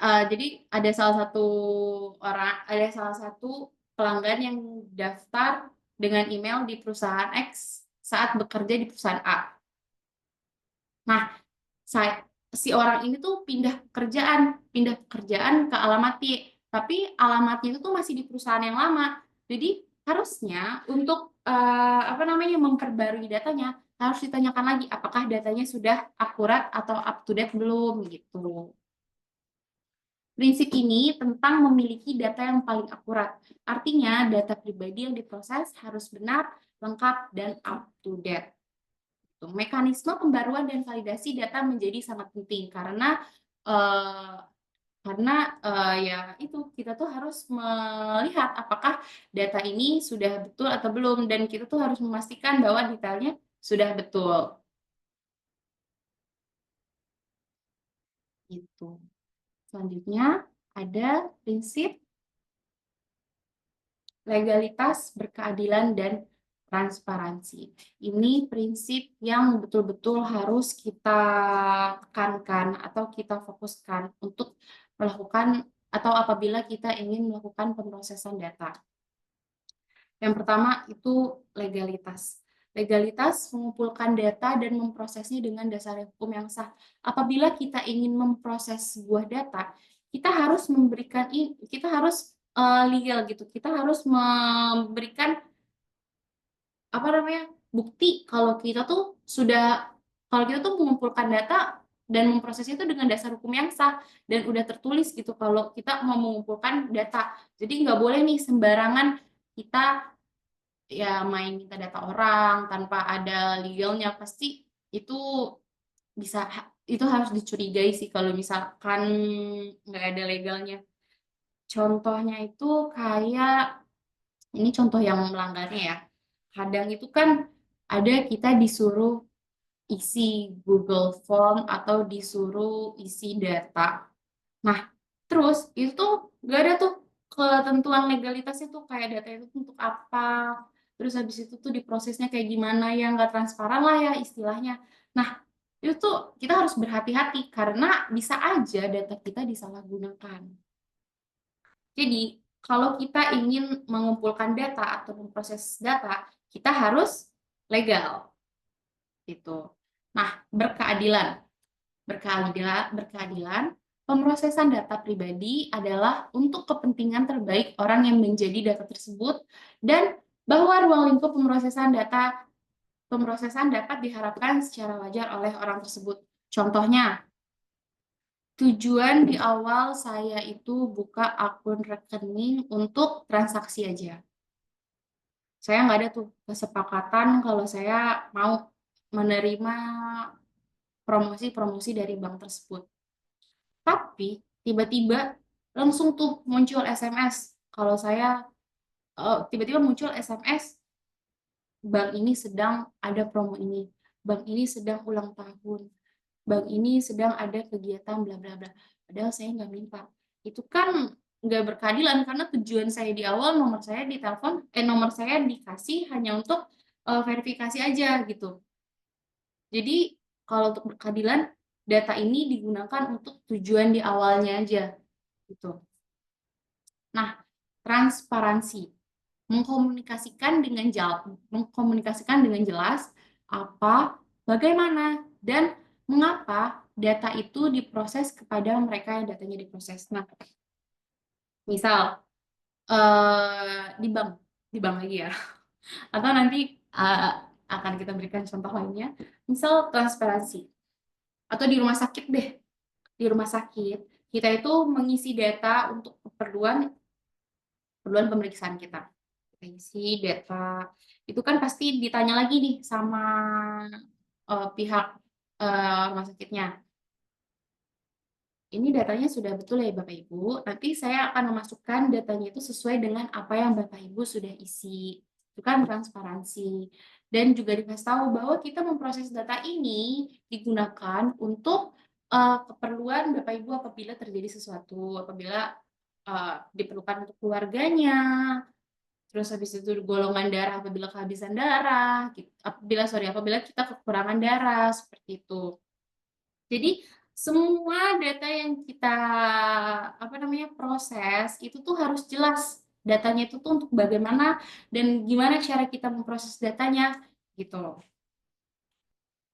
Jadi ada salah satu pelanggan yang daftar dengan email di perusahaan X saat bekerja di perusahaan A. Nah, si orang ini tuh pindah pekerjaan ke alamat Y, tapi alamatnya itu tuh masih di perusahaan yang lama. Jadi harusnya untuk memperbarui datanya harus ditanyakan lagi apakah datanya sudah akurat atau up to date belum gitu. Prinsip ini tentang memiliki data yang paling akurat. Artinya data pribadi yang diproses harus benar, lengkap, dan up to date. Mekanisme pembaruan dan validasi data menjadi sangat penting karena ya itu kita tuh harus melihat apakah data ini sudah betul atau belum, dan kita tuh harus memastikan bahwa detailnya sudah betul. Gitu. Selanjutnya ada prinsip legalitas, berkeadilan, dan transparansi. Ini prinsip yang betul-betul harus kita tekankan atau kita fokuskan untuk melakukan atau apabila kita ingin melakukan pemrosesan data. Yang pertama itu legalitas. Legalitas mengumpulkan data dan memprosesnya dengan dasar hukum yang sah. Apabila kita ingin memproses sebuah data, kita harus legal gitu. Kita harus memberikan bukti kalau kita tuh mengumpulkan data dan memprosesnya itu dengan dasar hukum yang sah dan udah tertulis gitu kalau kita mau mengumpulkan data. Jadi nggak boleh nih sembarangan kita ya main minta data orang tanpa ada legalnya, pasti itu bisa itu harus dicurigai sih kalau misalkan nggak ada legalnya. Contohnya itu kayak, ini contoh yang melanggarnya ya. Kadang itu kan ada kita disuruh isi Google Form atau disuruh isi data. Nah, terus itu tuh nggak ada tuh ketentuan legalitasnya tuh kayak data itu untuk apa. Terus habis itu tuh diprosesnya kayak gimana ya, nggak transparan lah ya istilahnya. Nah, itu tuh kita harus berhati-hati karena bisa aja data kita disalahgunakan. Jadi, kalau kita ingin mengumpulkan data atau memproses data, kita harus legal gitu. Nah, berkeadilan. Berkeadilan, pemrosesan data pribadi adalah untuk kepentingan terbaik orang yang menjadi data tersebut dan bahwa ruang lingkup pemrosesan dapat diharapkan secara wajar oleh orang tersebut. Contohnya, tujuan di awal saya itu buka akun rekening untuk transaksi aja. Saya nggak ada tuh kesepakatan kalau saya mau menerima promosi-promosi dari bank tersebut. Tapi tiba-tiba langsung tuh muncul SMS. Kalau saya tiba-tiba muncul SMS, bank ini sedang ada promo ini, bank ini sedang ulang tahun, bank ini sedang ada kegiatan bla bla bla. Padahal saya nggak minta. Itu kan nggak berkeadilan karena tujuan saya di awal nomor saya ditelepon, nomor saya dikasih hanya untuk verifikasi aja gitu. Jadi kalau untuk berkeadilan, data ini digunakan untuk tujuan di awalnya aja gitu. Nah, transparansi mengkomunikasikan dengan jelas apa, bagaimana, dan mengapa data itu diproses kepada mereka yang datanya diproses. Nah, misal di bank lagi ya, atau nanti akan kita berikan contoh lainnya. Misal transparansi atau di rumah sakit deh. Di rumah sakit kita itu mengisi data untuk keperluan pemeriksaan kita. Kita isi data itu kan pasti ditanya lagi nih sama pihak rumah sakitnya. Ini datanya sudah betul ya Bapak Ibu. Nanti saya akan memasukkan datanya itu sesuai dengan apa yang Bapak Ibu sudah isi. Itu kan transparansi. Dan juga dikasih tahu bahwa kita memproses data ini digunakan untuk keperluan Bapak Ibu apabila terjadi sesuatu, apabila diperlukan untuk keluarganya, terus habis itu golongan darah apabila kehabisan darah, gitu. Apabila kita kekurangan darah, seperti itu. Jadi semua data yang kita proses itu tuh harus jelas datanya itu tuh untuk bagaimana dan gimana cara kita memproses datanya gitu loh.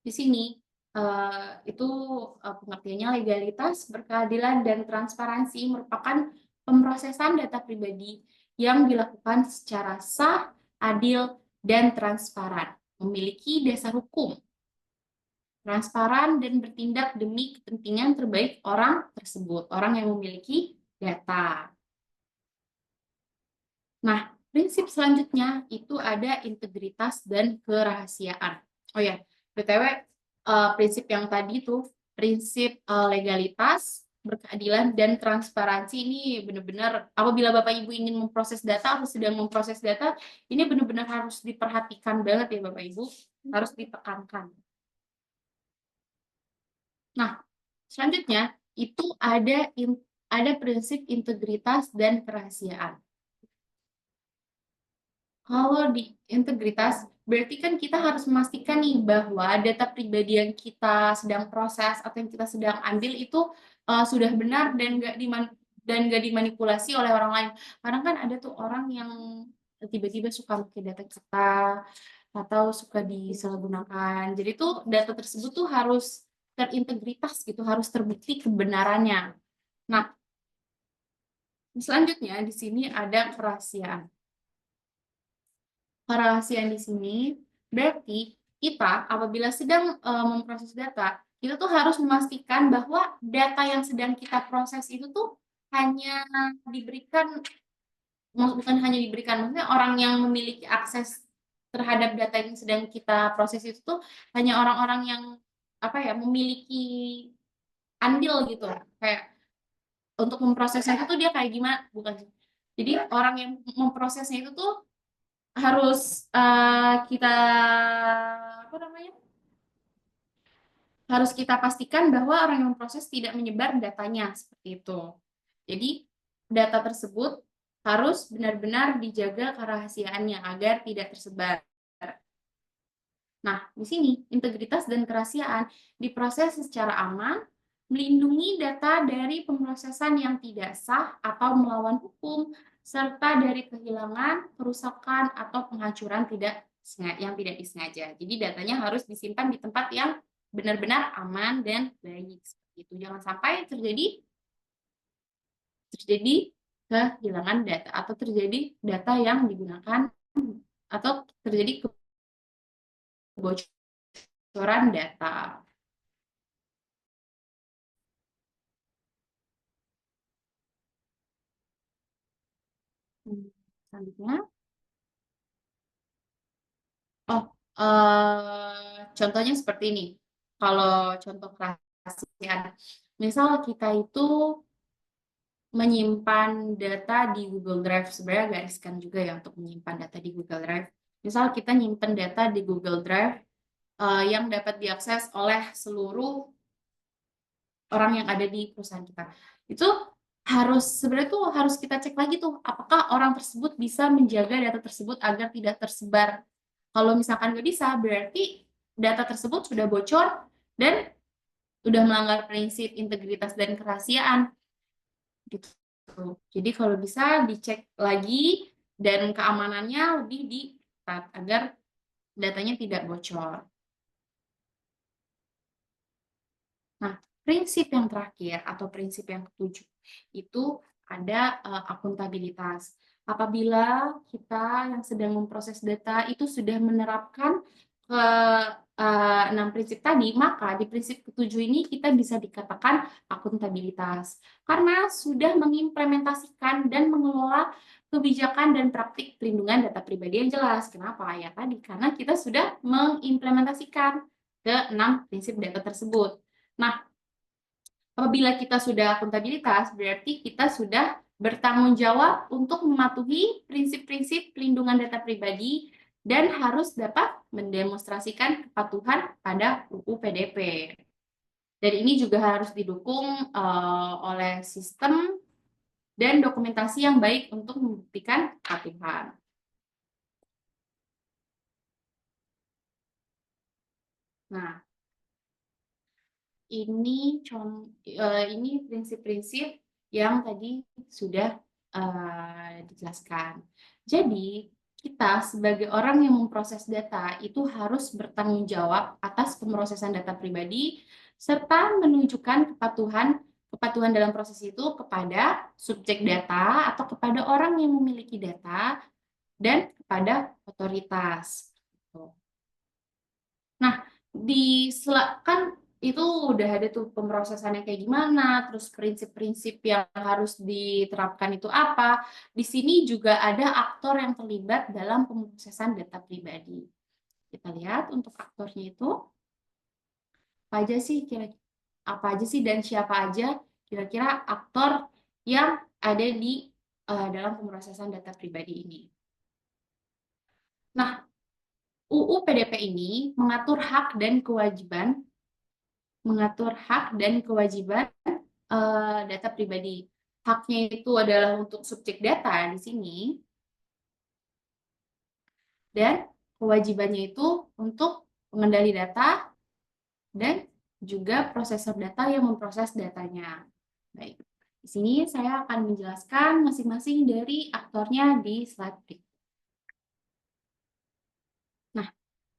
Di sini itu pengertiannya legalitas, berkeadilan dan transparansi merupakan pemrosesan data pribadi yang dilakukan secara sah, adil, dan transparan, memiliki dasar hukum transparan dan bertindak demi kepentingan terbaik orang tersebut, orang yang memiliki data. Nah, prinsip selanjutnya itu ada integritas dan kerahasiaan. Oh ya, BTW, prinsip yang tadi itu, prinsip legalitas, berkeadilan, dan transparansi ini benar-benar apabila Bapak Ibu ingin memproses data atau sedang memproses data, ini benar-benar harus diperhatikan banget ya Bapak Ibu, harus ditekankan. Nah, selanjutnya itu ada prinsip integritas dan kerahasiaan. Kalau di integritas, berarti kan kita harus memastikan nih bahwa data pribadi yang kita sedang proses atau yang kita sedang ambil itu sudah benar dan nggak dimanipulasi oleh orang lain. Karena kan ada tuh orang yang tiba-tiba suka pakai data kita atau suka disalahgunakan. Jadi tuh data tersebut tuh harus terintegritas gitu, harus terbukti kebenarannya. Nah, selanjutnya di sini ada kerahasiaan. Kerahasiaan di sini berarti kita apabila sedang memproses data, kita tuh harus memastikan bahwa data yang sedang kita proses itu tuh hanya diberikan, bukan hanya diberikan, maksudnya orang yang memiliki akses terhadap data yang sedang kita proses itu tuh hanya orang-orang yang memiliki andil gitu, kayak untuk memprosesnya itu dia kayak gimana, bukan sih. Jadi orang yang memprosesnya itu tuh harus kita harus kita pastikan bahwa orang yang memproses tidak menyebar datanya seperti itu. Jadi data tersebut harus benar-benar dijaga kerahasiaannya agar tidak tersebar. Nah, di sini integritas dan kerahasiaan diproses secara aman, melindungi data dari pemrosesan yang tidak sah atau melawan hukum, serta dari kehilangan, kerusakan, atau penghancuran yang tidak disengaja. Jadi datanya harus disimpan di tempat yang benar-benar aman dan baik. Seperti itu. Jangan sampai terjadi kehilangan data atau terjadi data yang digunakan atau terjadi kebocoran data. Selanjutnya, contohnya seperti ini. Kalau contoh kerahasiaan, misal kita itu menyimpan data di Google Drive, sebenarnya agak riskan juga ya untuk menyimpan data di Google Drive. Misal kita nyimpan data di Google Drive yang dapat diakses oleh seluruh orang yang ada di perusahaan kita. Itu sebenarnya tuh harus kita cek lagi tuh, apakah orang tersebut bisa menjaga data tersebut agar tidak tersebar. Kalau misalkan nggak bisa, berarti data tersebut sudah bocor dan sudah melanggar prinsip integritas dan kerahasiaan. Gitu. Jadi kalau bisa dicek lagi dan keamanannya lebih diketat agar datanya tidak bocor. Nah, prinsip yang terakhir atau prinsip yang ketujuh itu ada akuntabilitas. Apabila kita yang sedang memproses data itu sudah menerapkan ke 6 prinsip tadi, maka di prinsip ketujuh ini kita bisa dikatakan akuntabilitas. Karena sudah mengimplementasikan dan mengelola kebijakan dan praktik pelindungan data pribadi yang jelas. Kenapa? Ya tadi, karena kita sudah mengimplementasikan ke 6 prinsip data tersebut. Nah, apabila kita sudah akuntabilitas, berarti kita sudah bertanggung jawab untuk mematuhi prinsip-prinsip pelindungan data pribadi dan harus dapat mendemonstrasikan kepatuhan pada UU PDP. Dan ini juga harus didukung oleh sistem dan dokumentasi yang baik untuk membuktikan kepatuhan. Nah, ini prinsip-prinsip yang tadi sudah dijelaskan. Jadi, kita sebagai orang yang memproses data itu harus bertanggung jawab atas pemrosesan data pribadi serta menunjukkan kepatuhan dalam proses itu kepada subjek data atau kepada orang yang memiliki data dan kepada otoritas. Nah, kan itu udah ada tuh pemrosesannya kayak gimana, terus prinsip-prinsip yang harus diterapkan itu apa. Di sini juga ada aktor yang terlibat dalam pemrosesan data pribadi. Kita lihat untuk aktornya itu apa aja sih dan siapa aja kira-kira aktor yang ada di dalam pemrosesan data pribadi ini. Nah, UU PDP ini mengatur hak dan kewajiban data pribadi. Haknya itu adalah untuk subjek data di sini, dan kewajibannya itu untuk pengendali data dan juga prosesor data yang memproses datanya. Baik, di sini saya akan menjelaskan masing-masing dari aktornya di slide berikut. Nah,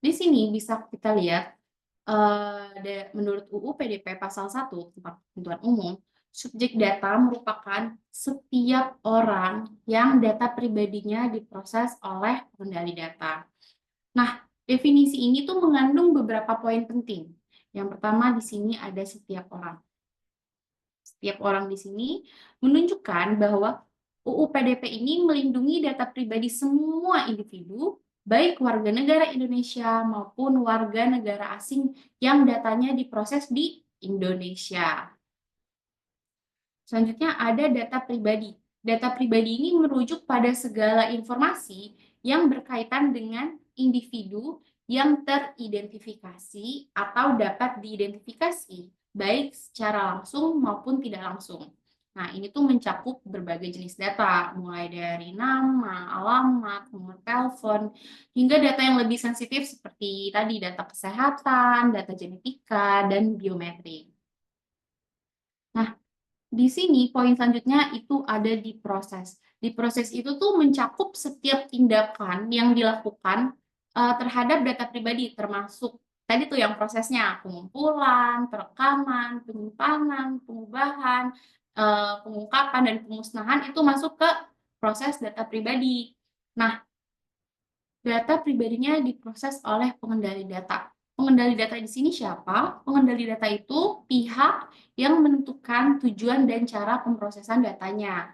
di sini bisa kita lihat menurut UU PDP pasal 1 tentang ketentuan umum, subjek data merupakan setiap orang yang data pribadinya diproses oleh pengendali data. Nah, definisi ini tuh mengandung beberapa poin penting. Yang pertama di sini ada setiap orang. Setiap orang di sini menunjukkan bahwa UU PDP ini melindungi data pribadi semua individu baik warga negara Indonesia maupun warga negara asing yang datanya diproses di Indonesia. Selanjutnya ada data pribadi. Data pribadi ini merujuk pada segala informasi yang berkaitan dengan individu yang teridentifikasi atau dapat diidentifikasi, baik secara langsung maupun tidak langsung. Nah, ini tuh mencakup berbagai jenis data, mulai dari nama, alamat, nomor telepon, hingga data yang lebih sensitif seperti tadi data kesehatan, data genetika, dan biometrik. Nah, di sini poin selanjutnya itu ada di proses. Di proses itu tuh mencakup setiap tindakan yang dilakukan terhadap data pribadi, termasuk tadi tuh yang prosesnya pengumpulan, perekaman, penyimpanan, pengubahan, pengungkapan dan pemusnahan itu masuk ke proses data pribadi. Nah, data pribadinya diproses oleh pengendali data. Pengendali data di sini siapa? Pengendali data itu pihak yang menentukan tujuan dan cara pemrosesan datanya.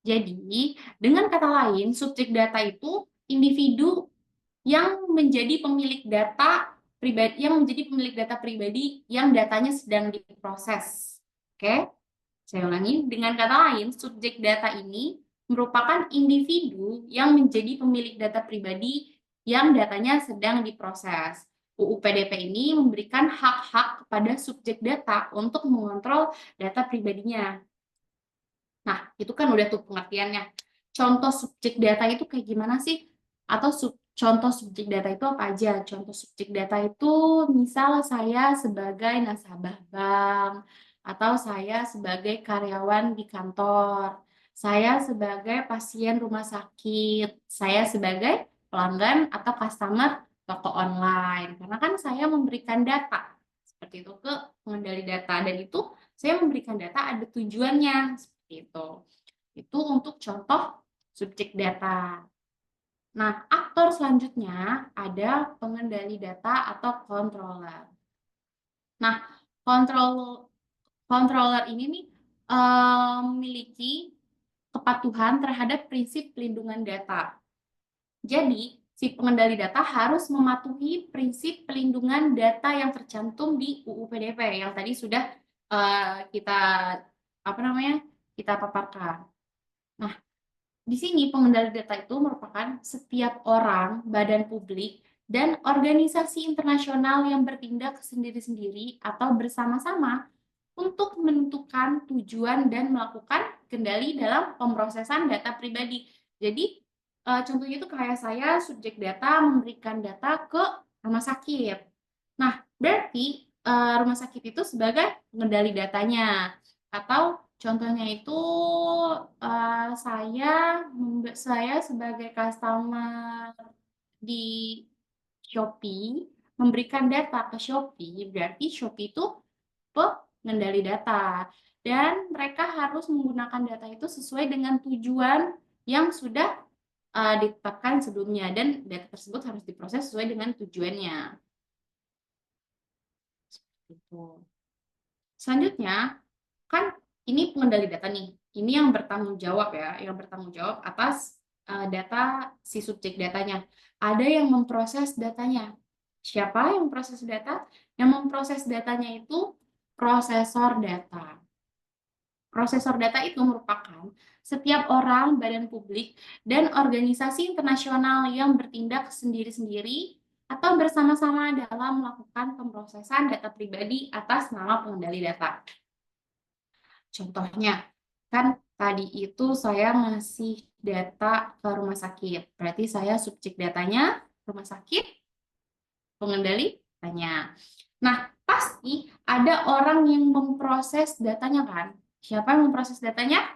Jadi, dengan kata lain, subjek data itu individu yang menjadi pemilik data pribadi, yang datanya sedang diproses. Oke? Saya ulangi, dengan kata lain, subjek data ini merupakan individu yang menjadi pemilik data pribadi yang datanya sedang diproses. UU PDP ini memberikan hak-hak kepada subjek data untuk mengontrol data pribadinya. Nah, itu kan udah tuh pengertiannya. Contoh subjek data itu kayak gimana sih? Atau contoh subjek data itu apa aja? Contoh subjek data itu misal saya sebagai nasabah bank, atau saya sebagai karyawan di kantor, saya sebagai pasien rumah sakit, saya sebagai pelanggan atau customer toko online. Karena kan saya memberikan data seperti itu ke pengendali data, dan itu saya memberikan data ada tujuannya seperti itu. Itu untuk contoh subjek data. Nah, aktor selanjutnya ada pengendali data atau controller. Nah, controller ini nih memiliki kepatuhan terhadap prinsip pelindungan data. Jadi, si pengendali data harus mematuhi prinsip pelindungan data yang tercantum di UU PDP yang tadi sudah kita kita paparkan. Nah, di sini pengendali data itu merupakan setiap orang, badan publik, dan organisasi internasional yang bertindak sendiri-sendiri atau bersama-sama untuk menentukan tujuan dan melakukan kendali dalam pemrosesan data pribadi. Jadi, contohnya itu kayak saya subjek data memberikan data ke rumah sakit. Nah, berarti rumah sakit itu sebagai pengendali datanya. Atau contohnya itu saya sebagai customer di Shopee memberikan data ke Shopee, berarti Shopee itu pengendali data. Dan mereka harus menggunakan data itu sesuai dengan tujuan yang sudah ditetapkan sebelumnya, dan data tersebut harus diproses sesuai dengan tujuannya. Seperti itu. Selanjutnya, kan ini pengendali data nih. Ini yang bertanggung jawab ya, yang bertanggung jawab atas data si subjek datanya. Ada yang memproses datanya. Siapa yang memproses data? Yang memproses datanya itu prosesor data. Prosesor data itu merupakan setiap orang, badan publik, dan organisasi internasional yang bertindak sendiri-sendiri atau bersama-sama dalam melakukan pemrosesan data pribadi atas nama pengendali data. Contohnya, kan tadi itu saya ngasih data ke rumah sakit. Berarti saya subjek datanya rumah sakit, pengendali datanya. Nah, pasti ada orang yang memproses datanya kan? Siapa yang memproses datanya?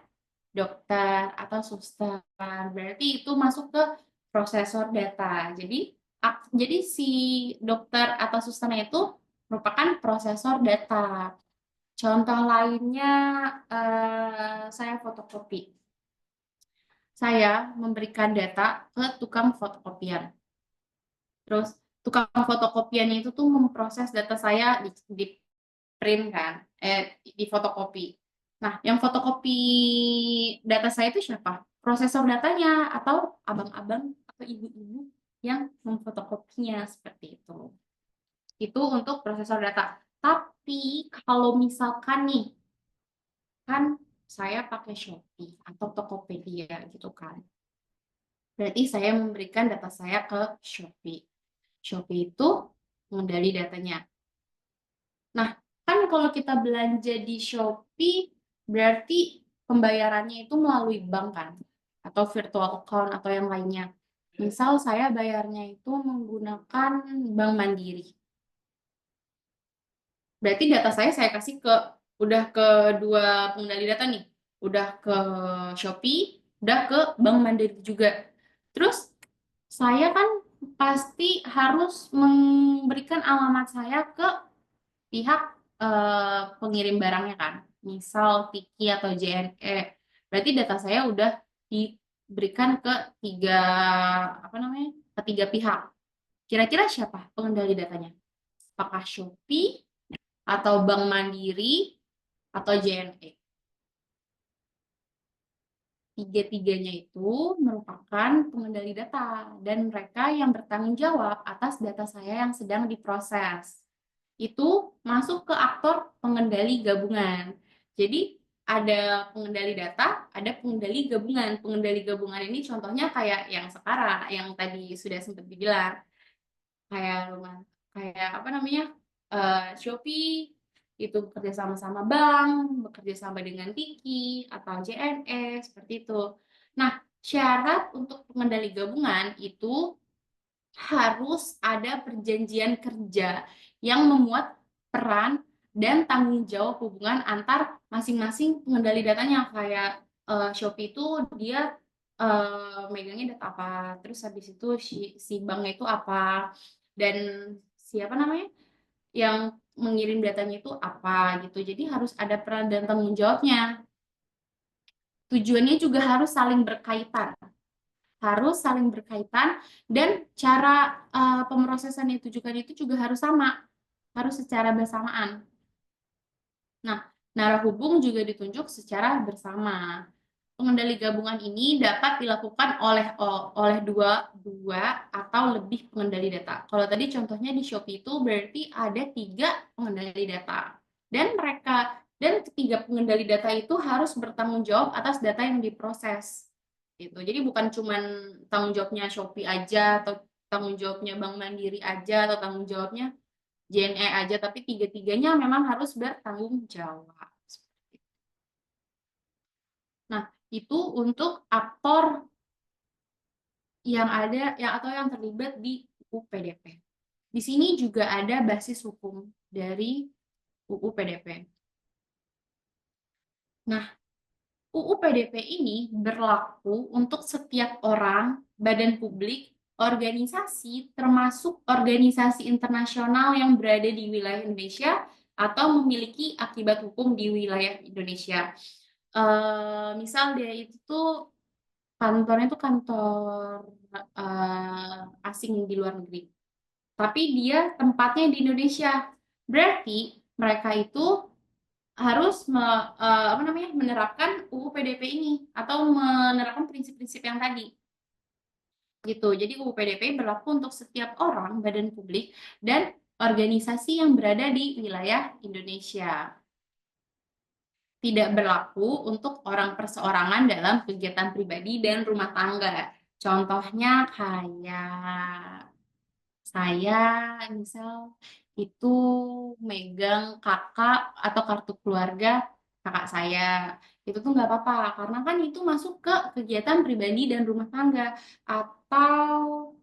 Dokter atau suster. Berarti itu masuk ke prosesor data. Jadi si dokter atau susternya itu merupakan prosesor data. Contoh lainnya, saya fotokopi. Saya memberikan data ke tukang fotokopian. Terus tukang fotokopian itu tuh memproses data saya di print kan, di fotokopi. Nah, yang fotokopi data saya itu siapa? Prosesor datanya atau abang-abang atau ibu-ibu yang memfotokopinya seperti itu. Itu untuk prosesor data. Tapi kalau misalkan nih, kan saya pakai Shopee atau Tokopedia gitu kan. Berarti saya memberikan data saya ke Shopee. Shopee itu mengendali datanya. Nah, kan kalau kita belanja di Shopee, berarti pembayarannya itu melalui bank kan? Atau virtual account atau yang lainnya. Misal saya bayarnya itu menggunakan Bank Mandiri. Berarti data saya kasih udah ke dua pengendali data nih. Udah ke Shopee, udah ke Bank Mandiri juga. Terus saya kan pasti harus memberikan alamat saya ke pihak pengirim barangnya kan. Misal Tiki atau JNE. Berarti data saya udah diberikan ke ketiga pihak. Kira-kira siapa pengendali datanya? Apakah Shopee atau Bank Mandiri atau JNE? Tiga-tiganya itu merupakan pengendali data dan mereka yang bertanggung jawab atas data saya yang sedang diproses. Itu masuk ke aktor pengendali gabungan. Jadi ada pengendali data, ada pengendali gabungan. Pengendali gabungan ini contohnya kayak yang sekarang, yang tadi sudah sempat dibilang, kayak Shopee itu bekerja sama bank, bekerja sama dengan Tiki atau JNE seperti itu. Nah, syarat untuk pengendali gabungan itu harus ada perjanjian kerja yang memuat peran dan tanggung jawab hubungan antar masing-masing pengendali datanya. Kayak Shopee itu dia megangnya data apa, terus habis itu si banknya itu apa, dan siapa namanya yang mengirim datanya itu apa gitu. Jadi harus ada peran dan tanggung jawabnya. Tujuannya juga harus saling berkaitan dan cara pemrosesan yang ditujukan itu juga harus sama, harus secara bersamaan. Nah, narah hubung juga ditunjuk secara bersama. Pengendali gabungan ini dapat dilakukan oleh dua atau lebih pengendali data. Kalau tadi contohnya di Shopee itu berarti ada 3 pengendali data. Dan ketiga pengendali data itu harus bertanggung jawab atas data yang diproses. Gitu. Jadi bukan cuma tanggung jawabnya Shopee aja atau tanggung jawabnya Bank Mandiri aja atau tanggung jawabnya JNE aja, tapi tiga-tiganya memang harus bertanggung jawab. Nah, itu untuk aktor yang terlibat di UU PDP. Di sini juga ada basis hukum dari UU PDP. Nah, UU PDP ini berlaku untuk setiap orang, badan publik, organisasi, termasuk organisasi internasional yang berada di wilayah Indonesia atau memiliki akibat hukum di wilayah Indonesia. Misal dia itu tuh kantornya itu kantor asing di luar negeri, tapi dia tempatnya di Indonesia. Berarti mereka itu harus menerapkan UU PDP ini atau menerapkan prinsip-prinsip yang tadi. Gitu. Jadi UU PDP berlaku untuk setiap orang, badan publik, dan organisasi yang berada di wilayah Indonesia. Tidak berlaku untuk orang perseorangan dalam kegiatan pribadi dan rumah tangga. Contohnya kayak saya misal itu megang kakak atau kartu keluarga kakak saya. Itu tuh nggak apa-apa karena kan itu masuk ke kegiatan pribadi dan rumah tangga. Atau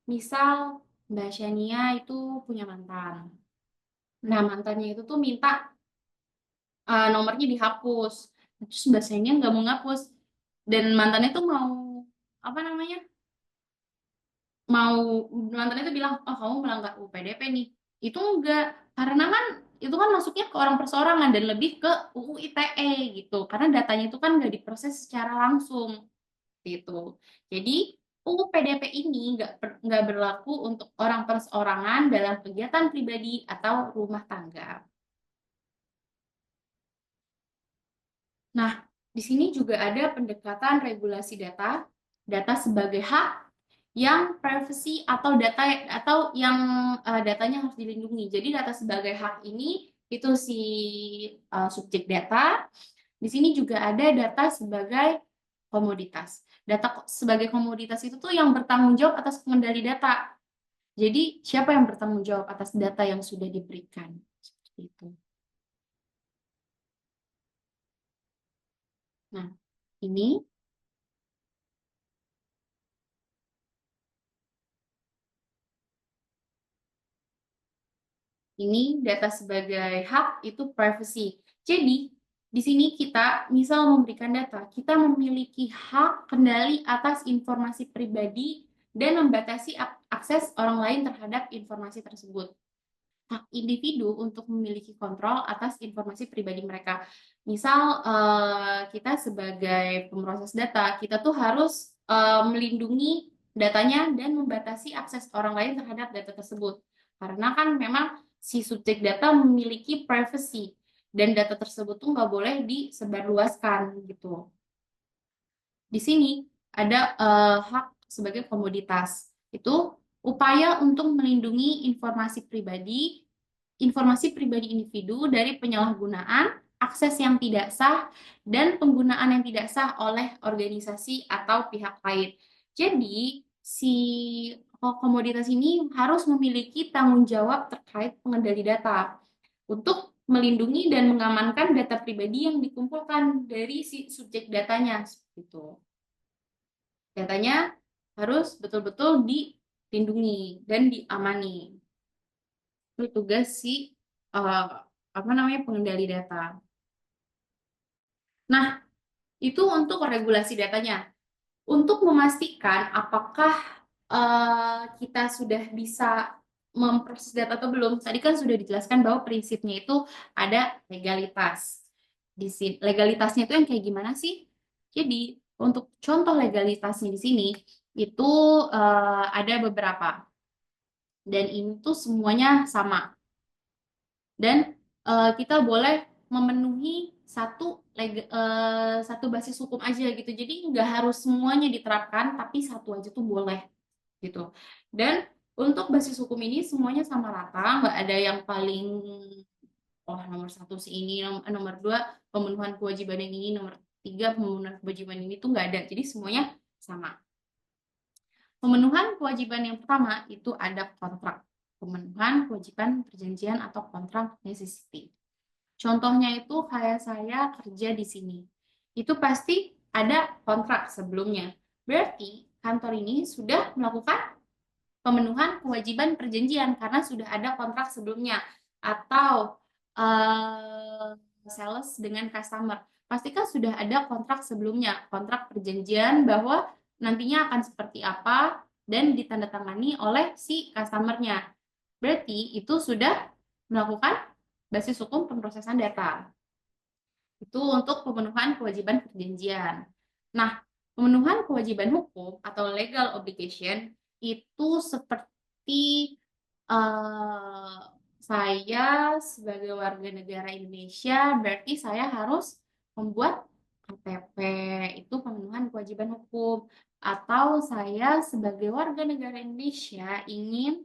misal Mbak Shania itu punya mantan. Nah, mantannya itu tuh minta nomornya dihapus. Terus Mbak Shania nggak mau ngapus. Dan mantannya tuh apa namanya, mantannya tuh bilang, oh kamu melanggar UU PDP nih. Itu enggak, karena kan itu kan masuknya ke orang perseorangan dan lebih ke UU ITE gitu. Karena datanya itu kan nggak diproses secara langsung gitu. Jadi UU PDP ini nggak berlaku untuk orang perseorangan dalam kegiatan pribadi atau rumah tangga. Nah, di sini juga ada pendekatan regulasi data sebagai hak yang privacy atau yang datanya harus dilindungi. Jadi data sebagai hak ini itu si subjek data. Di sini juga ada data sebagai komoditas. Data sebagai komoditas itu tuh yang bertanggung jawab atas pengendali data. Jadi siapa yang bertanggung jawab atas data yang sudah diberikan? Seperti itu. Nah, ini data sebagai hak itu privacy. Jadi, di sini kita misal memberikan data, kita memiliki hak kendali atas informasi pribadi dan membatasi akses orang lain terhadap informasi tersebut. Hak individu untuk memiliki kontrol atas informasi pribadi mereka. Misal kita sebagai pemroses data, kita tuh harus melindungi datanya dan membatasi akses orang lain terhadap data tersebut. Karena kan memang si subjek data memiliki privacy dan data tersebut tuh nggak boleh disebarluaskan gitu. Di sini ada hak sebagai komoditas. Itu upaya untuk melindungi informasi pribadi individu dari penyalahgunaan, akses yang tidak sah, dan penggunaan yang tidak sah oleh organisasi atau pihak lain. Jadi, si komoditas ini harus memiliki tanggung jawab terkait pengendali data untuk melindungi dan mengamankan data pribadi yang dikumpulkan dari si subjek datanya. Seperti itu. Datanya harus betul-betul dilindungi dan diamani. Itu tugas si pengendali data. Nah, itu untuk regulasi datanya. Untuk memastikan apakah kita sudah bisa memproses data atau belum, tadi kan sudah dijelaskan bahwa prinsipnya itu ada legalitas. Di sini legalitasnya itu yang kayak gimana sih? Jadi, untuk contoh legalitasnya di sini itu ada beberapa. Dan ini tuh semuanya sama. Dan kita boleh memenuhi satu basis hukum aja gitu. Jadi nggak harus semuanya diterapkan, tapi satu aja tuh boleh gitu. Dan untuk basis hukum ini semuanya sama rata, nggak ada yang paling nomor satu si ini, nomor dua pemenuhan kewajiban yang ini, nomor tiga pemenuhan kewajiban ini tuh nggak ada. Jadi semuanya sama. Pemenuhan kewajiban yang pertama itu ada kontrak. Pemenuhan kewajiban perjanjian atau kontrak necessity. Contohnya itu kayak saya kerja di sini. Itu pasti ada kontrak sebelumnya. Berarti kantor ini sudah melakukan pemenuhan kewajiban perjanjian karena sudah ada kontrak sebelumnya. Atau sales dengan customer. Pastikan sudah ada kontrak sebelumnya, kontrak perjanjian bahwa nantinya akan seperti apa dan ditandatangani oleh si customer-nya. Berarti itu sudah melakukan basis hukum pemrosesan data. Itu untuk pemenuhan kewajiban perjanjian. Nah, pemenuhan kewajiban hukum atau legal obligation itu seperti saya sebagai warga negara Indonesia, berarti saya harus membuat KTP, itu pemenuhan kewajiban hukum. Atau saya sebagai warga negara Indonesia ingin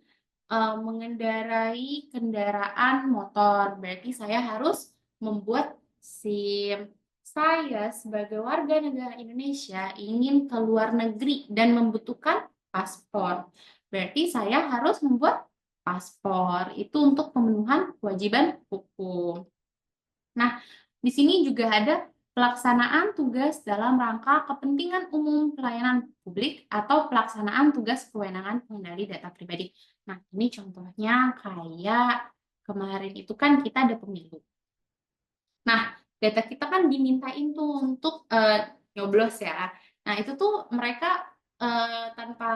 mengendarai kendaraan motor, berarti saya harus membuat SIM. Saya sebagai warga negara Indonesia ingin ke luar negeri dan membutuhkan paspor, berarti saya harus membuat paspor. Itu untuk pemenuhan kewajiban hukum. Nah, di sini juga ada pelaksanaan tugas dalam rangka kepentingan umum pelayanan publik atau pelaksanaan tugas kewenangan pengendali data pribadi. Nah, ini contohnya kayak kemarin itu kan kita ada pemilu. Nah, data kita kan dimintain tuh untuk nyoblos ya. Nah, itu tuh mereka tanpa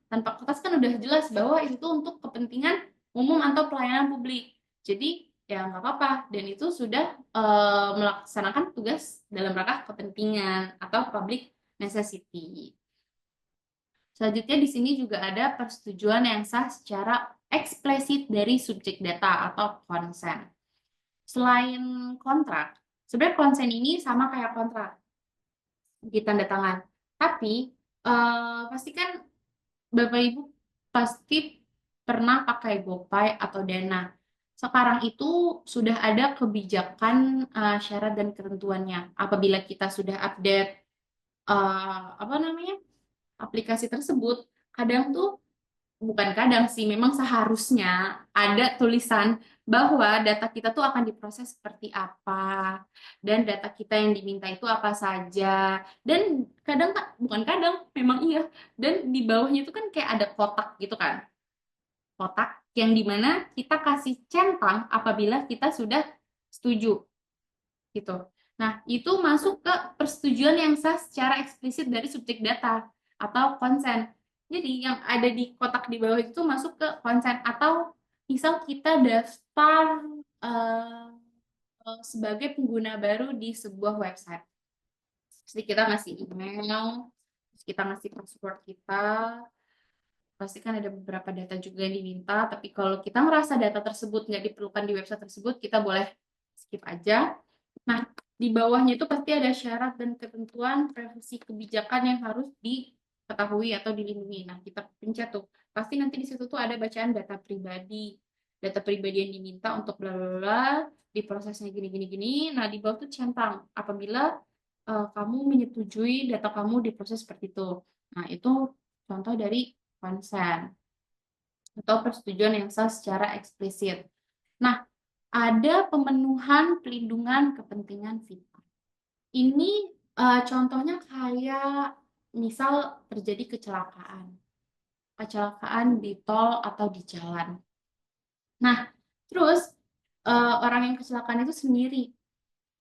tanpa kertas kan udah jelas bahwa itu tuh untuk kepentingan umum atau pelayanan publik. Jadi ya nggak apa-apa, dan itu sudah melaksanakan tugas dalam rangka kepentingan atau public necessity. Selanjutnya di sini juga ada persetujuan yang sah secara eksplisit dari subjek data atau konsen. Selain kontrak, sebenarnya konsen ini sama kayak kontrak, ditandatangan. Tapi pasti kan Bapak Ibu pasti pernah pakai GoPay atau Dana. Sekarang itu sudah ada kebijakan syarat dan ketentuannya. Apabila kita sudah update apa namanya aplikasi tersebut, kadang tuh bukan kadang sih, memang seharusnya ada tulisan bahwa data kita tuh akan diproses seperti apa, dan data kita yang diminta itu apa saja. Dan kadang, bukan kadang, memang iya. Dan di bawahnya itu kan kayak ada kotak gitu kan. Kotak yang dimana kita kasih centang apabila kita sudah setuju gitu. Nah, itu masuk ke persetujuan yang sah secara eksplisit dari subjek data atau konsen. Jadi yang ada di kotak di bawah itu masuk ke konsen, atau misal kita daftar sebagai pengguna baru di sebuah website. Jadi kita ngasih email, kita ngasih password kita, pasti kan ada beberapa data juga yang diminta, tapi kalau kita ngerasa data tersebut nggak diperlukan di website tersebut, kita boleh skip aja. Nah, di bawahnya itu pasti ada syarat dan ketentuan privasi kebijakan yang harus diketahui atau dilindungi. Nah, kita pencet tuh. Pasti nanti di situ tuh ada bacaan data pribadi. Data pribadi yang diminta untuk bla bla bla, diprosesnya gini gini gini. Nah, di bawah tuh centang apabila kamu menyetujui data kamu diproses seperti itu. Nah, itu contoh dari konsen atau persetujuan yang sah secara eksplisit. Nah, ada pemenuhan pelindungan kepentingan vital. Ini contohnya kayak misal terjadi kecelakaan di tol atau di jalan. Nah, terus orang yang kecelakaan itu sendiri,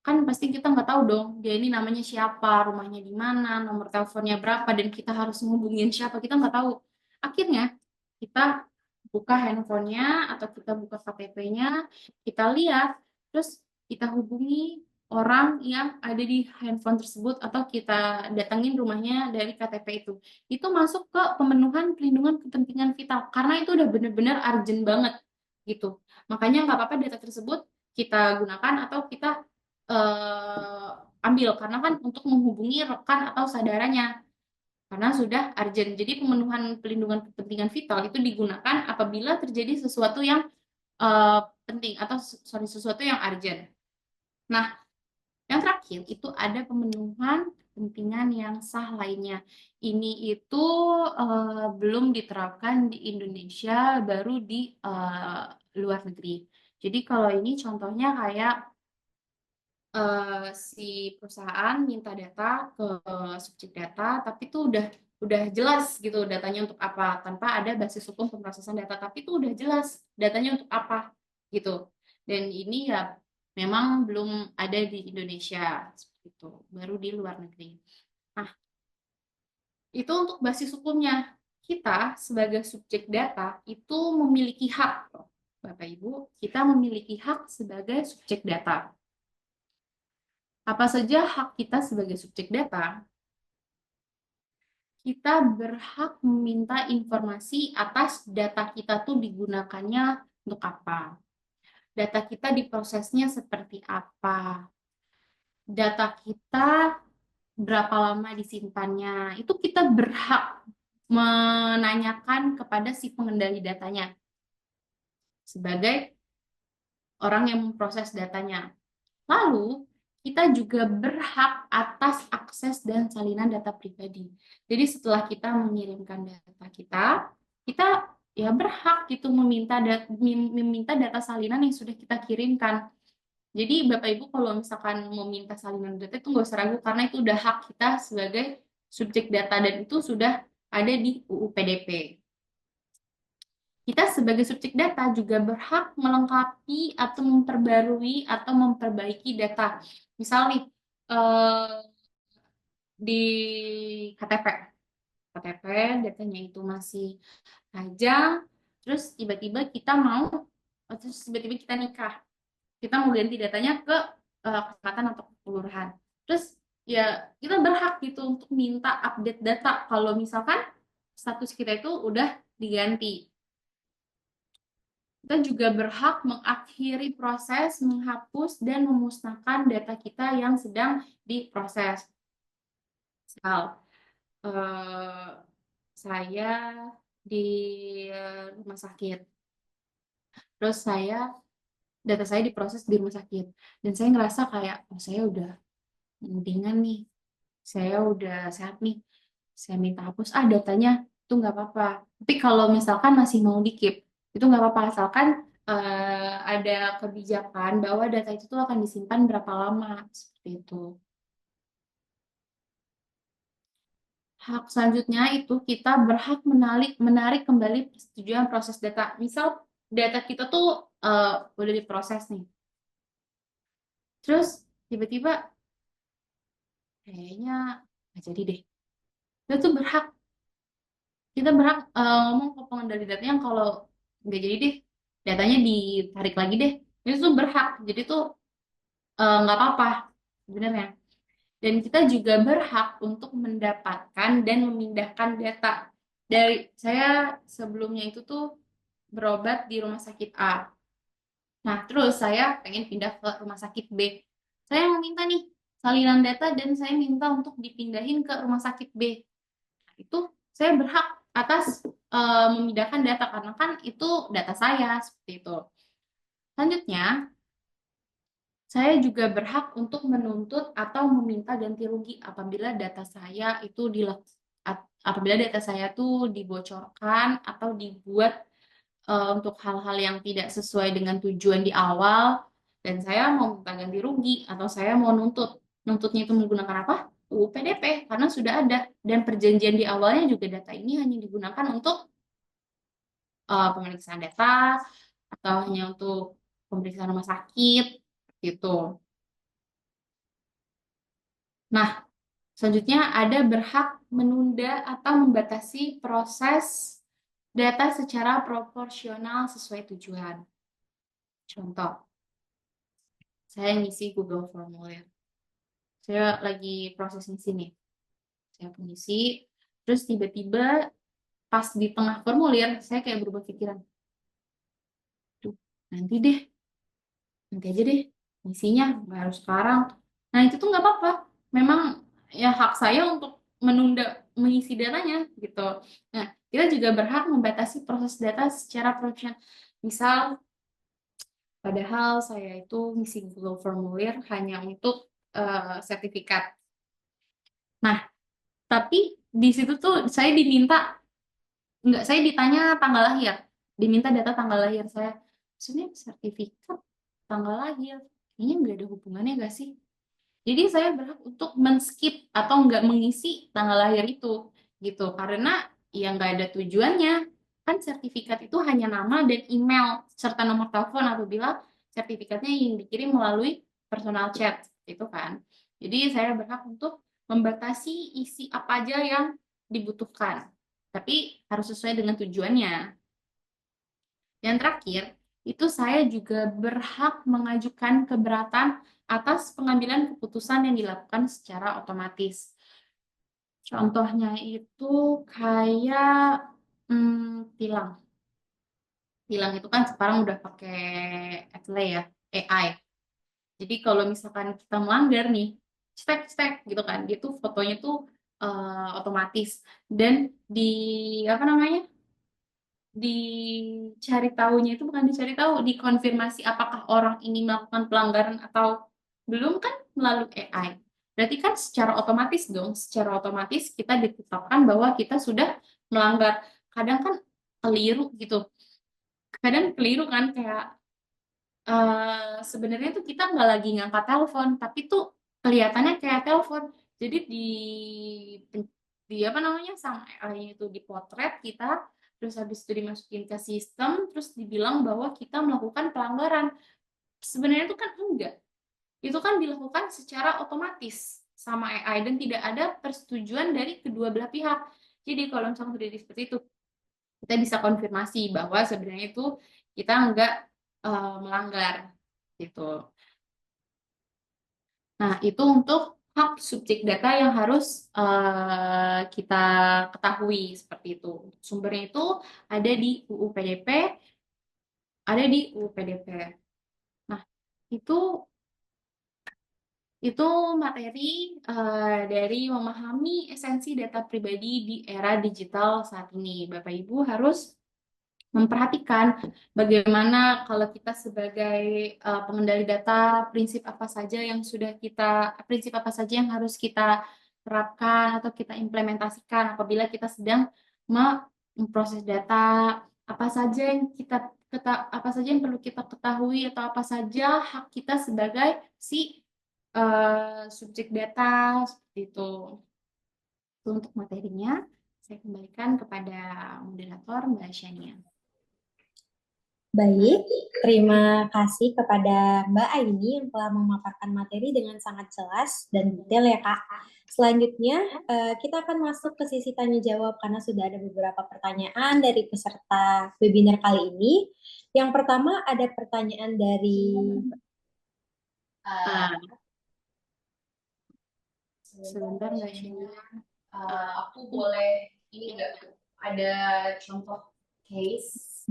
kan pasti kita nggak tahu dong dia ini namanya siapa, rumahnya di mana, nomor teleponnya berapa, dan kita harus menghubungin siapa, kita nggak tahu. Akhirnya kita buka handphonenya atau kita buka KTP-nya, kita lihat, terus kita hubungi orang yang ada di handphone tersebut atau kita datangin rumahnya dari KTP itu. Itu masuk ke pemenuhan pelindungan kepentingan vital karena itu udah bener-bener urgent banget gitu. Makanya nggak apa-apa data tersebut kita gunakan atau kita ambil karena kan untuk menghubungi rekan atau saudaranya karena sudah urgent. Jadi pemenuhan pelindungan kepentingan vital itu digunakan apabila terjadi sesuatu yang penting atau sesuatu yang urgent. Nah, yang terakhir itu ada pemenuhan kepentingan yang sah lainnya. Ini itu belum diterapkan di Indonesia, baru di luar negeri. Jadi kalau ini contohnya kayak si perusahaan minta data ke subjek data, tapi itu udah jelas gitu datanya untuk apa, tanpa ada basis hukum pemrosesan data, tapi itu udah jelas datanya untuk apa gitu. Dan ini ya memang belum ada di Indonesia seperti itu, baru di luar negeri. Nah, itu untuk basis hukumnya. Kita sebagai subjek data itu memiliki hak, Bapak Ibu, kita memiliki hak sebagai subjek data. Apa saja hak kita sebagai subjek data? Kita berhak meminta informasi atas data kita tuh digunakannya untuk apa. Data kita diprosesnya seperti apa. Data kita berapa lama disimpannya. Itu kita berhak menanyakan kepada si pengendali datanya sebagai orang yang memproses datanya. Lalu, kita juga berhak atas akses dan salinan data pribadi. Jadi setelah kita mengirimkan data kita ya berhak gitu meminta data salinan yang sudah kita kirimkan. Jadi Bapak Ibu kalau misalkan mau minta salinan data itu nggak usah ragu karena itu udah hak kita sebagai subjek data dan itu sudah ada di UU PDP. Kita sebagai subjek data juga berhak melengkapi atau memperbarui atau memperbaiki data. Misal nih, di KTP datanya itu masih panjang, terus tiba-tiba kita nikah. Kita mau ganti datanya ke kecamatan atau kelurahan. Terus ya kita berhak gitu untuk minta update data kalau misalkan status kita itu udah diganti. Kita juga berhak mengakhiri proses, menghapus, dan memusnahkan data kita yang sedang diproses. Misal, eh, saya di rumah sakit. Terus data saya diproses di rumah sakit. Dan saya ngerasa kayak, oh saya udah mendingan nih. Saya udah sehat nih. Saya minta hapus, datanya itu nggak apa-apa. Tapi kalau misalkan masih mau di-keep, itu nggak apa-apa. Asalkan ada kebijakan bahwa data itu tuh akan disimpan berapa lama. Seperti itu. Hak selanjutnya itu kita berhak menarik kembali persetujuan proses data. Misal data kita tuh udah diproses nih. Terus tiba-tiba kayaknya nggak jadi deh. Kita berhak ngomong ke pengendali datanya kalau nggak jadi deh, datanya ditarik lagi deh. Itu tuh berhak. Jadi tuh nggak apa-apa sebenarnya. Dan kita juga berhak untuk mendapatkan dan memindahkan data. Saya sebelumnya itu tuh berobat di rumah sakit A. Nah, terus saya pengen pindah ke rumah sakit B. Saya meminta nih salinan data dan saya minta untuk dipindahin ke rumah sakit B. Nah, itu saya berhak atas memindahkan data karena kan itu data saya seperti itu. Selanjutnya, saya juga berhak untuk menuntut atau meminta ganti rugi apabila data saya tuh dibocorkan atau dibuat untuk hal-hal yang tidak sesuai dengan tujuan di awal, dan saya mau minta ganti rugi atau saya mau nuntutnya itu menggunakan apa? UU PDP, karena sudah ada dan perjanjian di awalnya juga data ini hanya digunakan untuk pemeriksaan data atau hanya untuk pemeriksaan rumah sakit gitu. Nah, selanjutnya ada berhak menunda atau membatasi proses data secara proporsional sesuai tujuan. Contoh, saya ngisi Google Formulir. Saya lagi proses ngisi nih. Saya ngisi, terus tiba-tiba pas di tengah formulir, saya kayak berubah pikiran. Duh, nanti deh, nanti aja deh ngisinya, nggak harus sekarang. Nah, itu tuh nggak apa-apa. Memang ya hak saya untuk menunda mengisi datanya gitu. Nah, kita juga berhak membatasi proses data secara profesional. Misal, padahal saya itu ngisi Google Formulir hanya untuk sertifikat. Nah, tapi di situ tuh saya ditanya tanggal lahir, diminta data tanggal lahir saya. Maksudnya sertifikat tanggal lahir, kayaknya nggak ada hubungannya nggak sih? Jadi saya berhak untuk men-skip atau nggak mengisi tanggal lahir itu, gitu. Karena ya nggak ada tujuannya. Kan sertifikat itu hanya nama dan email serta nomor telepon apabila sertifikatnya yang dikirim melalui personal chat, itu kan. Jadi saya berhak untuk membatasi isi apa aja yang dibutuhkan, tapi harus sesuai dengan tujuannya. Yang terakhir, itu saya juga berhak mengajukan keberatan atas pengambilan keputusan yang dilakukan secara otomatis. Contohnya itu kayak tilang. Tilang itu kan sekarang udah pakai Atle ya, AI. Jadi kalau misalkan kita melanggar nih, cetek gitu kan, dia tuh fotonya tuh otomatis dan di apa namanya? Dicari tahunya itu bukan dicari tahu, dikonfirmasi apakah orang ini melakukan pelanggaran atau belum kan melalui AI. Berarti kan secara otomatis dong, secara otomatis kita ditetapkan bahwa kita sudah melanggar. Kadang kan keliru gitu. Kadang keliru kan kayak sebenarnya tuh kita nggak lagi ngangkat telepon, tapi tuh kelihatannya kayak telepon. Jadi di apa namanya sama AI itu dipotret kita, terus habis itu dimasukin ke sistem, terus dibilang bahwa kita melakukan pelanggaran. Sebenarnya itu kan enggak. Itu kan dilakukan secara otomatis sama AI dan tidak ada persetujuan dari kedua belah pihak. Jadi kalau misalnya terjadi seperti itu, kita bisa konfirmasi bahwa sebenarnya itu kita enggak melanggar gitu. Nah, itu untuk hak subjek data yang harus kita ketahui seperti itu. Sumbernya itu ada di UU PDP, ada di UU PDP. Nah, itu itu materi dari memahami esensi data pribadi di era digital saat ini. Bapak Ibu harus memperhatikan bagaimana kalau kita sebagai pengendali data, prinsip apa saja yang harus kita terapkan atau kita implementasikan apabila kita sedang memproses data, apa saja yang perlu kita ketahui atau apa saja hak kita sebagai si subjek data seperti itu. Itu untuk materinya. Saya kembalikan kepada moderator Mbak Shania. Baik, terima kasih kepada Mbak Aini yang telah memaparkan materi dengan sangat jelas dan detail ya Kak. Selanjutnya, kita akan masuk ke sesi tanya jawab karena sudah ada beberapa pertanyaan dari peserta webinar kali ini. Yang pertama ada pertanyaan dari Sebentar Mbak Shania. Aku boleh ini nggak ada contoh case.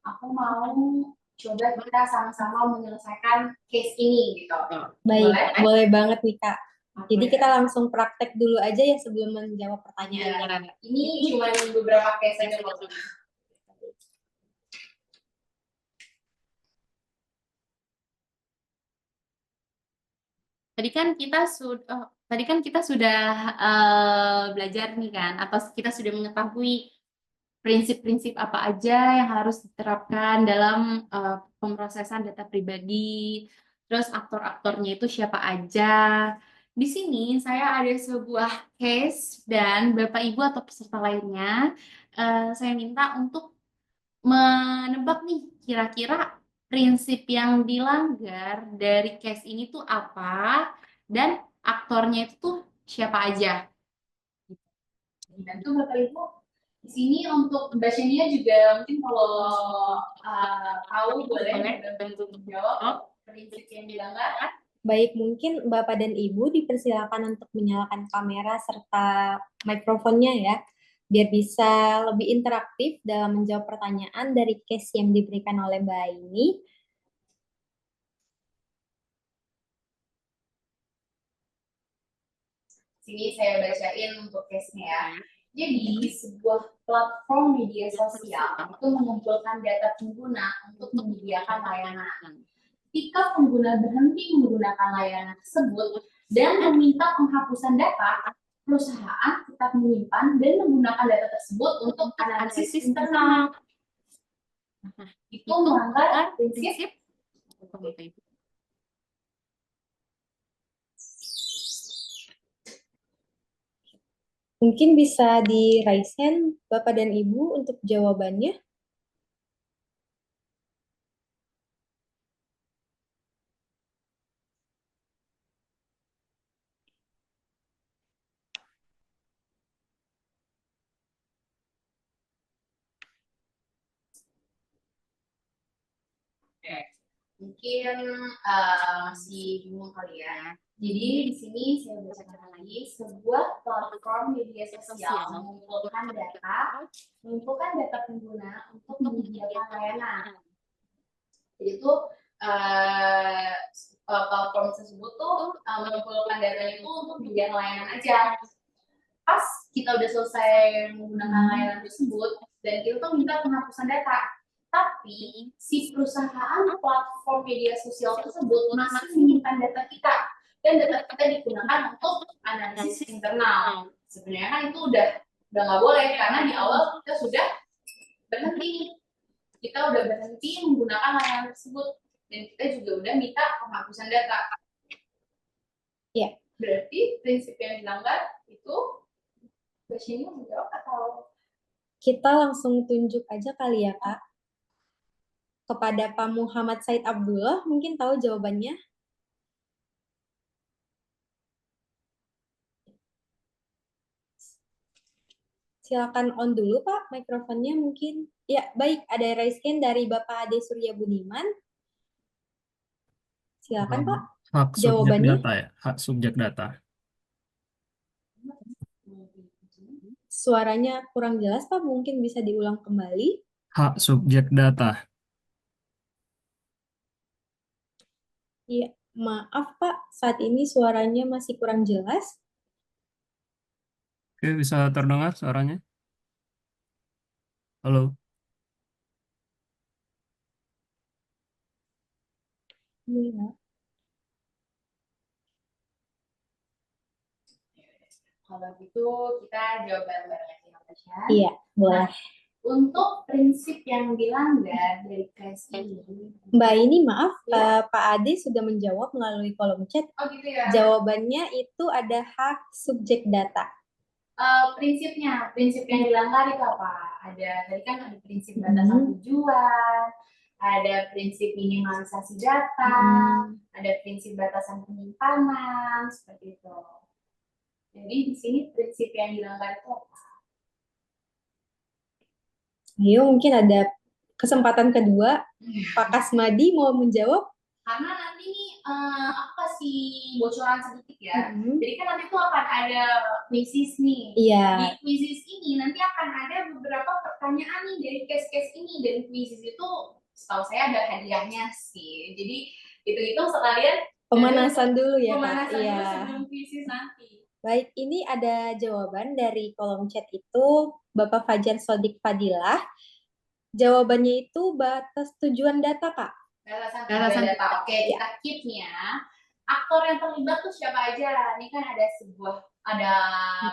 Aku mau coba kita sama-sama menyelesaikan case ini gitu. Baik, boleh banget nih Kak. Jadi kita langsung praktek dulu aja ya sebelum menjawab pertanyaan. Ini cuma beberapa case saja loh. Tadi kan kita sudah belajar nih kan, atau kita sudah mengetahui prinsip-prinsip apa aja yang harus diterapkan dalam pemrosesan data pribadi, terus aktor-aktornya itu siapa aja. Di sini saya ada sebuah case dan Bapak Ibu atau peserta lainnya, saya minta untuk menebak nih kira-kira prinsip yang dilanggar dari case ini tuh apa dan aktornya itu tuh siapa aja. Dan tuh Bapak Ibu di sini untuk Mbak Shania juga mungkin kalau tahu boleh bantu untuk jawab prinsip yang dilanggar. Baik, mungkin Bapak dan Ibu dipersilakan untuk menyalakan kamera serta mikrofonnya ya, biar bisa lebih interaktif dalam menjawab pertanyaan dari case yang diberikan oleh Mbak Aini. Sini saya bacain untuk case-nya ya. Jadi, sebuah platform media sosial itu mengumpulkan data pengguna untuk menyediakan layanan. Ketika pengguna berhenti menggunakan layanan tersebut dan meminta penghapusan data, perusahaan tetap menyimpan dan menggunakan data tersebut untuk analisis internal. Itu melanggar prinsip. Mungkin bisa di raise hand Bapak dan Ibu untuk jawabannya. Mungkin masih bingung kali ya. Jadi di sini saya bacakan lagi, sebuah platform media sosial mengumpulkan data pengguna untuk menyediakan layanan. Jadi itu platform tersebut tuh mengumpulkan data itu untuk menyediakan layanan aja. Pas kita udah selesai menggunakan layanan tersebut dan kita tuh minta penghapusan data. Tapi si perusahaan platform media sosial tersebut masih menyimpan data kita dan data kita digunakan untuk analisis internal. Sebenarnya kan itu udah nggak boleh karena di awal kita sudah berhenti menggunakan layanan tersebut dan kita juga udah minta penghapusan data. Ya. Berarti prinsip yang dilanggar itu Bashini menjawab atau kita langsung tunjuk aja kali ya Kak. Kepada Pak Muhammad Said Abdullah, mungkin tahu jawabannya. Silakan on dulu Pak, mikrofonnya mungkin. Ya, baik, ada raise hand dari Bapak Ade Surya Buniman. Silakan Pak. Hak subjek Jawabannya? data ya, hak subjek data. Suaranya kurang jelas Pak, mungkin bisa diulang kembali. Hak subjek data. Iya, Maaf Pak, saat ini suaranya masih kurang jelas. Oke, bisa terdengar suaranya? Halo. Iya. Kalau gitu kita jawab bareng-bareng aja ya, Tasya. Iya, boleh. Untuk prinsip yang dilanggar dari case ini, Mbak ini maaf, Ya. Pak Ade sudah menjawab melalui kolom chat. oh gitu ya. Jawabannya itu ada hak subjek data. Prinsip yang dilanggar itu apa? Tadi kan ada prinsip batasan tujuan, ada prinsip minimalisasi data, ada prinsip batasan penyimpanan, seperti itu. Jadi di sini prinsip yang dilanggar itu apa? Ayo, mungkin ada kesempatan kedua. Pak Kasmadi mau menjawab? Karena nanti nih aku kasih bocoran sedikit ya. Jadi kan nanti tuh akan ada quizzes nih. Iya. Di quizzes ini nanti akan ada beberapa pertanyaan nih dari case-case ini, dan quizzes itu setahu saya ada hadiahnya sih. Jadi itu sekalian Pemanasan dulu ya, Kak. pemanasan Iya. dulu sebelum quizzes nanti. Baik, ini ada jawaban dari kolom chat itu Bapak Fajar Sodik Fadilah. Jawabannya itu batas tujuan data, Kak. Batasan data. Oke, kita keep nih ya. Aktor yang terlibat tuh siapa aja? Ini kan ada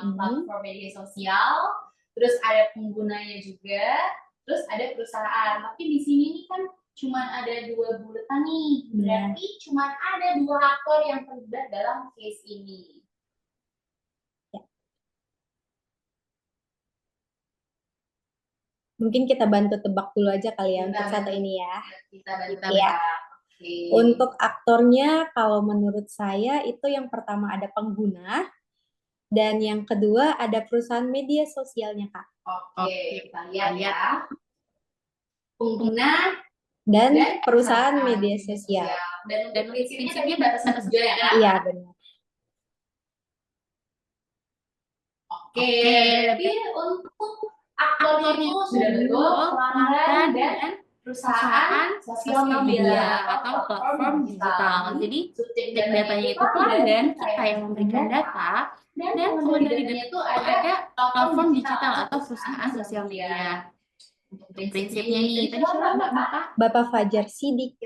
platform media sosial, terus ada penggunanya juga, terus ada perusahaan. Tapi di sini nih kan cuma ada 2 buletan nih. Berarti cuma ada 2 aktor yang terlibat dalam case ini. Mungkin kita bantu tebak dulu aja kali ya untuk satu ini ya. Kita bantu Ya. tebak. Untuk aktornya, kalau menurut saya itu yang pertama ada pengguna, dan yang kedua ada perusahaan media sosialnya, Kak. Oke, kita lihat ya. Pengguna dan perusahaan media sosial. Dan prinsipnya batasan tujuan ya, Kak? Iya, benar. Oke, berarti untuk aktornya itu sudah betul, pelanggan dan perusahaan sosial media atau platform digital. Jadi subjek datanya itu pelanggan, kita yang memberikan data, dan pengendali datanya itu ada platform digital atau perusahaan sosial media. Prinsipnya nih, tadi siapa Bapak? Bapak Fajar Sodik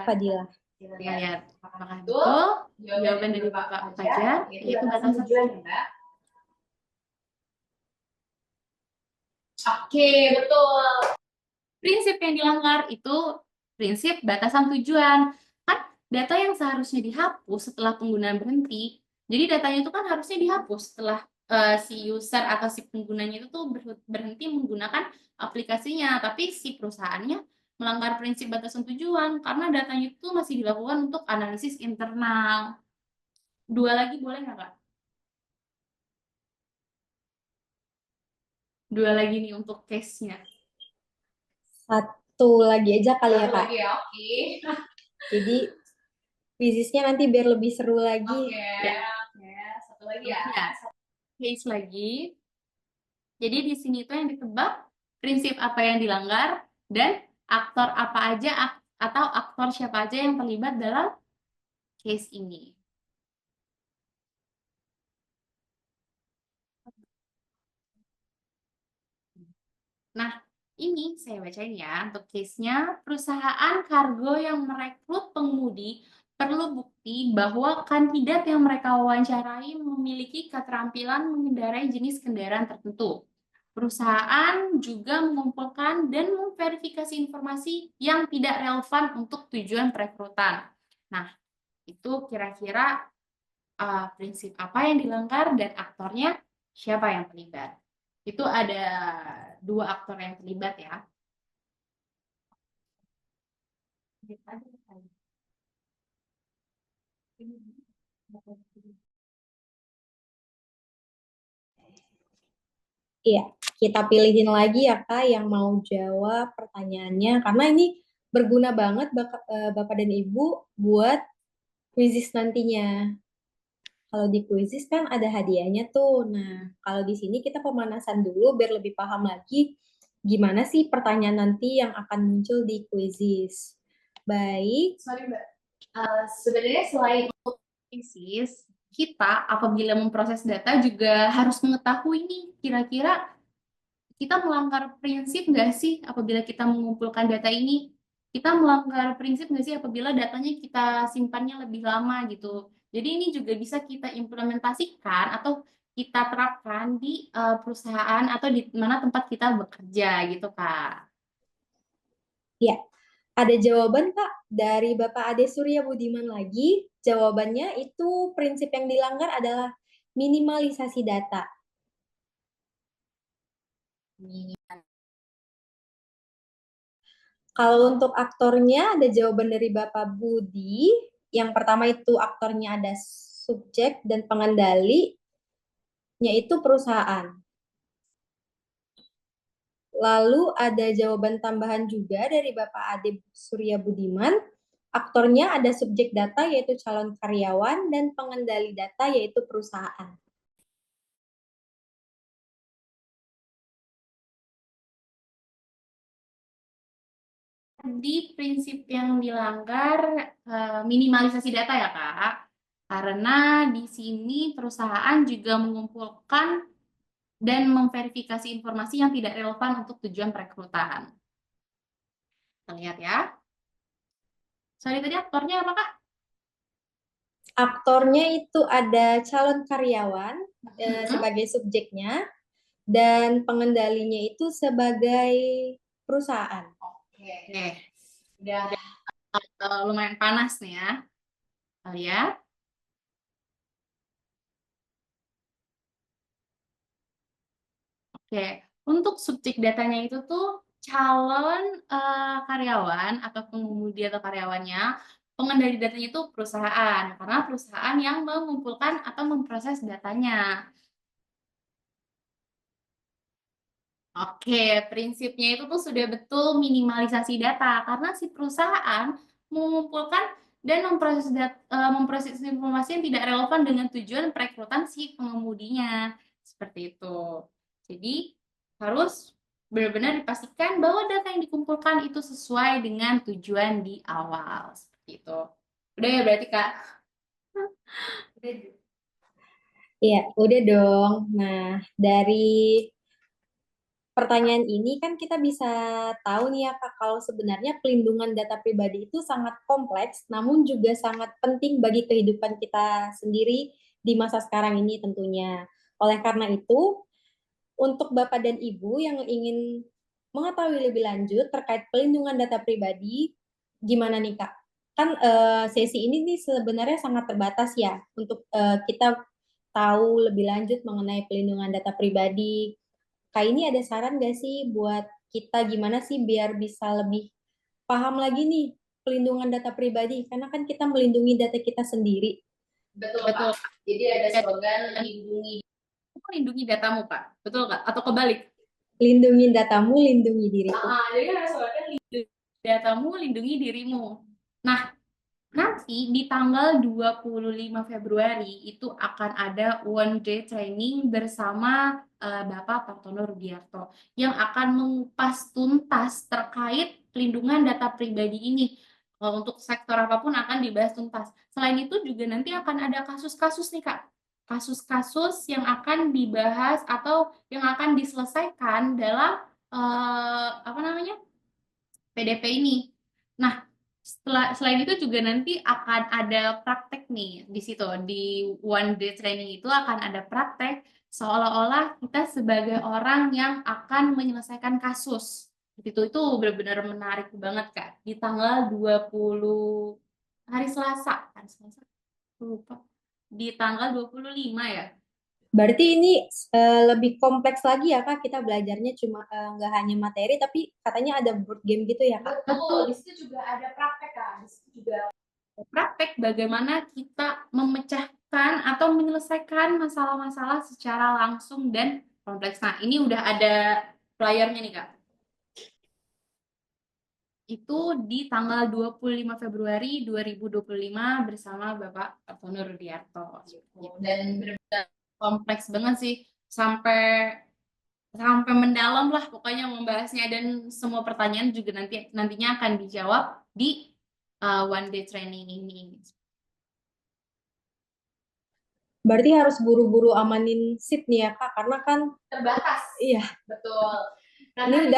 Fadilah. Kita lihat apakah betul jawaban dari Bapak Fajar, yaitu batasan tujuan ya, Mbak. Oke, betul. Prinsip yang dilanggar itu prinsip batasan tujuan. Kan data yang seharusnya dihapus setelah penggunaan berhenti, jadi datanya itu kan harusnya dihapus setelah si user atau si penggunanya itu tuh berhenti menggunakan aplikasinya, tapi si perusahaannya melanggar prinsip batasan tujuan karena datanya itu masih dilakukan untuk analisis internal. 2 lagi boleh nggak, Kak? 2 lagi nih untuk case-nya. 1 lagi aja kali ya, Kak. Lagi ya, oke. Jadi quiznya nanti biar lebih seru lagi. Oke, satu lagi ya. Case lagi. Jadi di sini tuh yang ditebak prinsip apa yang dilanggar dan aktor apa aja atau aktor siapa aja yang terlibat dalam case ini. Nah, ini saya bacain ya untuk case-nya. Perusahaan kargo yang merekrut pengemudi perlu bukti bahwa kandidat yang mereka wawancarai memiliki keterampilan mengendarai jenis kendaraan tertentu. Perusahaan juga mengumpulkan dan memverifikasi informasi yang tidak relevan untuk tujuan perekrutan. Nah, itu kira-kira prinsip apa yang dilanggar dan aktornya siapa yang terlibat. Itu ada 2 aktor yang terlibat ya. Iya, kita pilihin lagi ya, Kak, yang mau jawab pertanyaannya. Karena ini berguna banget Bapak dan Ibu buat quizzes nantinya. Kalau di quizzes kan ada hadiahnya tuh. Nah, kalau di sini kita pemanasan dulu biar lebih paham lagi gimana sih pertanyaan nanti yang akan muncul di quizzes. Baik. Sorry, Mbak. Sebenarnya selain analisis, kita apabila memproses data juga harus mengetahui nih kira-kira kita melanggar prinsip nggak sih apabila kita mengumpulkan data ini? Kita melanggar prinsip nggak sih apabila datanya kita simpannya lebih lama gitu? Jadi ini juga bisa kita implementasikan atau kita terapkan di perusahaan atau di mana tempat kita bekerja gitu, Kak. Ya, ada jawaban Kak dari Bapak Ade Surya Budiman lagi. Jawabannya itu prinsip yang dilanggar adalah minimalisasi data. Kalau untuk aktornya ada jawaban dari Bapak Budi. Yang pertama itu aktornya ada subjek dan pengendali, yaitu perusahaan. Lalu ada jawaban tambahan juga dari Bapak Ade Surya Budiman. Aktornya ada subjek data yaitu calon karyawan dan pengendali data yaitu perusahaan. Di prinsip yang dilanggar minimalisasi data ya Kak, karena di sini perusahaan juga mengumpulkan dan memverifikasi informasi yang tidak relevan untuk tujuan perekrutan. Kita lihat ya. Sorry tadi aktornya apa Kak? Aktornya itu ada calon karyawan sebagai subjeknya dan pengendalinya itu sebagai perusahaan. Oke, udah lumayan panas nih ya. Kita lihat. Oke, untuk subjek datanya itu tuh calon karyawan atau pengemudi atau karyawannya, pengendali datanya itu perusahaan, karena perusahaan yang mengumpulkan atau memproses datanya. Oke, prinsipnya itu tuh sudah betul minimalisasi data, karena si perusahaan mengumpulkan dan memproses informasi yang tidak relevan dengan tujuan perekrutan si pengemudinya. Seperti itu. Jadi, harus benar-benar dipastikan bahwa data yang dikumpulkan itu sesuai dengan tujuan di awal. Seperti itu. Udah ya berarti, Kak? Iya, udah dong. Nah, dari pertanyaan ini kan kita bisa tahu nih ya Kak, kalau sebenarnya pelindungan data pribadi itu sangat kompleks, namun juga sangat penting bagi kehidupan kita sendiri di masa sekarang ini tentunya. Oleh karena itu, untuk Bapak dan Ibu yang ingin mengetahui lebih lanjut terkait pelindungan data pribadi, gimana nih Kak? Kan sesi ini nih sebenarnya sangat terbatas ya untuk kita tahu lebih lanjut mengenai pelindungan data pribadi. Kak ini ada saran gak sih buat kita gimana sih biar bisa lebih paham lagi nih pelindungan data pribadi? Karena kan kita melindungi data kita sendiri. Betul, Kak. Jadi ada slogan lindungi datamu, Kak. Betul, Kak? Atau kebalik? Lindungi datamu, lindungi diriku. Jadi ada slogan lindungi datamu, lindungi dirimu. Nah, nanti di tanggal 25 Februari itu akan ada one day training bersama Bapak Partono Rudiarto yang akan mengupas tuntas terkait pelindungan data pribadi ini. Untuk sektor apapun akan dibahas tuntas. Selain itu juga nanti akan ada kasus-kasus nih Kak. Kasus-kasus yang akan dibahas atau yang akan diselesaikan dalam apa namanya? PDP ini. Nah, selain itu juga nanti akan ada praktek nih di situ di one day training itu akan ada praktek seolah-olah kita sebagai orang yang akan menyelesaikan kasus. Itu benar-benar menarik banget Kak. Di tanggal 20 hari Selasa, lupa. Di tanggal 25 ya. Berarti ini lebih kompleks lagi ya Kak, kita belajarnya cuma nggak hanya materi, tapi katanya ada board game gitu ya Kak? Betul, di situ juga ada praktek Kak. Di situ juga praktek bagaimana kita memecahkan atau menyelesaikan masalah-masalah secara langsung dan kompleks. Nah, ini udah ada flyernya nih, Kak. Itu di tanggal 25 Februari 2025 bersama Bapak Partono Rudiarto. Dan benar-benar kompleks banget sih, sampai mendalam lah pokoknya membahasnya dan semua pertanyaan juga nantinya akan dijawab di one day training ini. Berarti harus buru-buru amanin seat nih ya Kak, karena kan Terbatas. iya, Betul. ini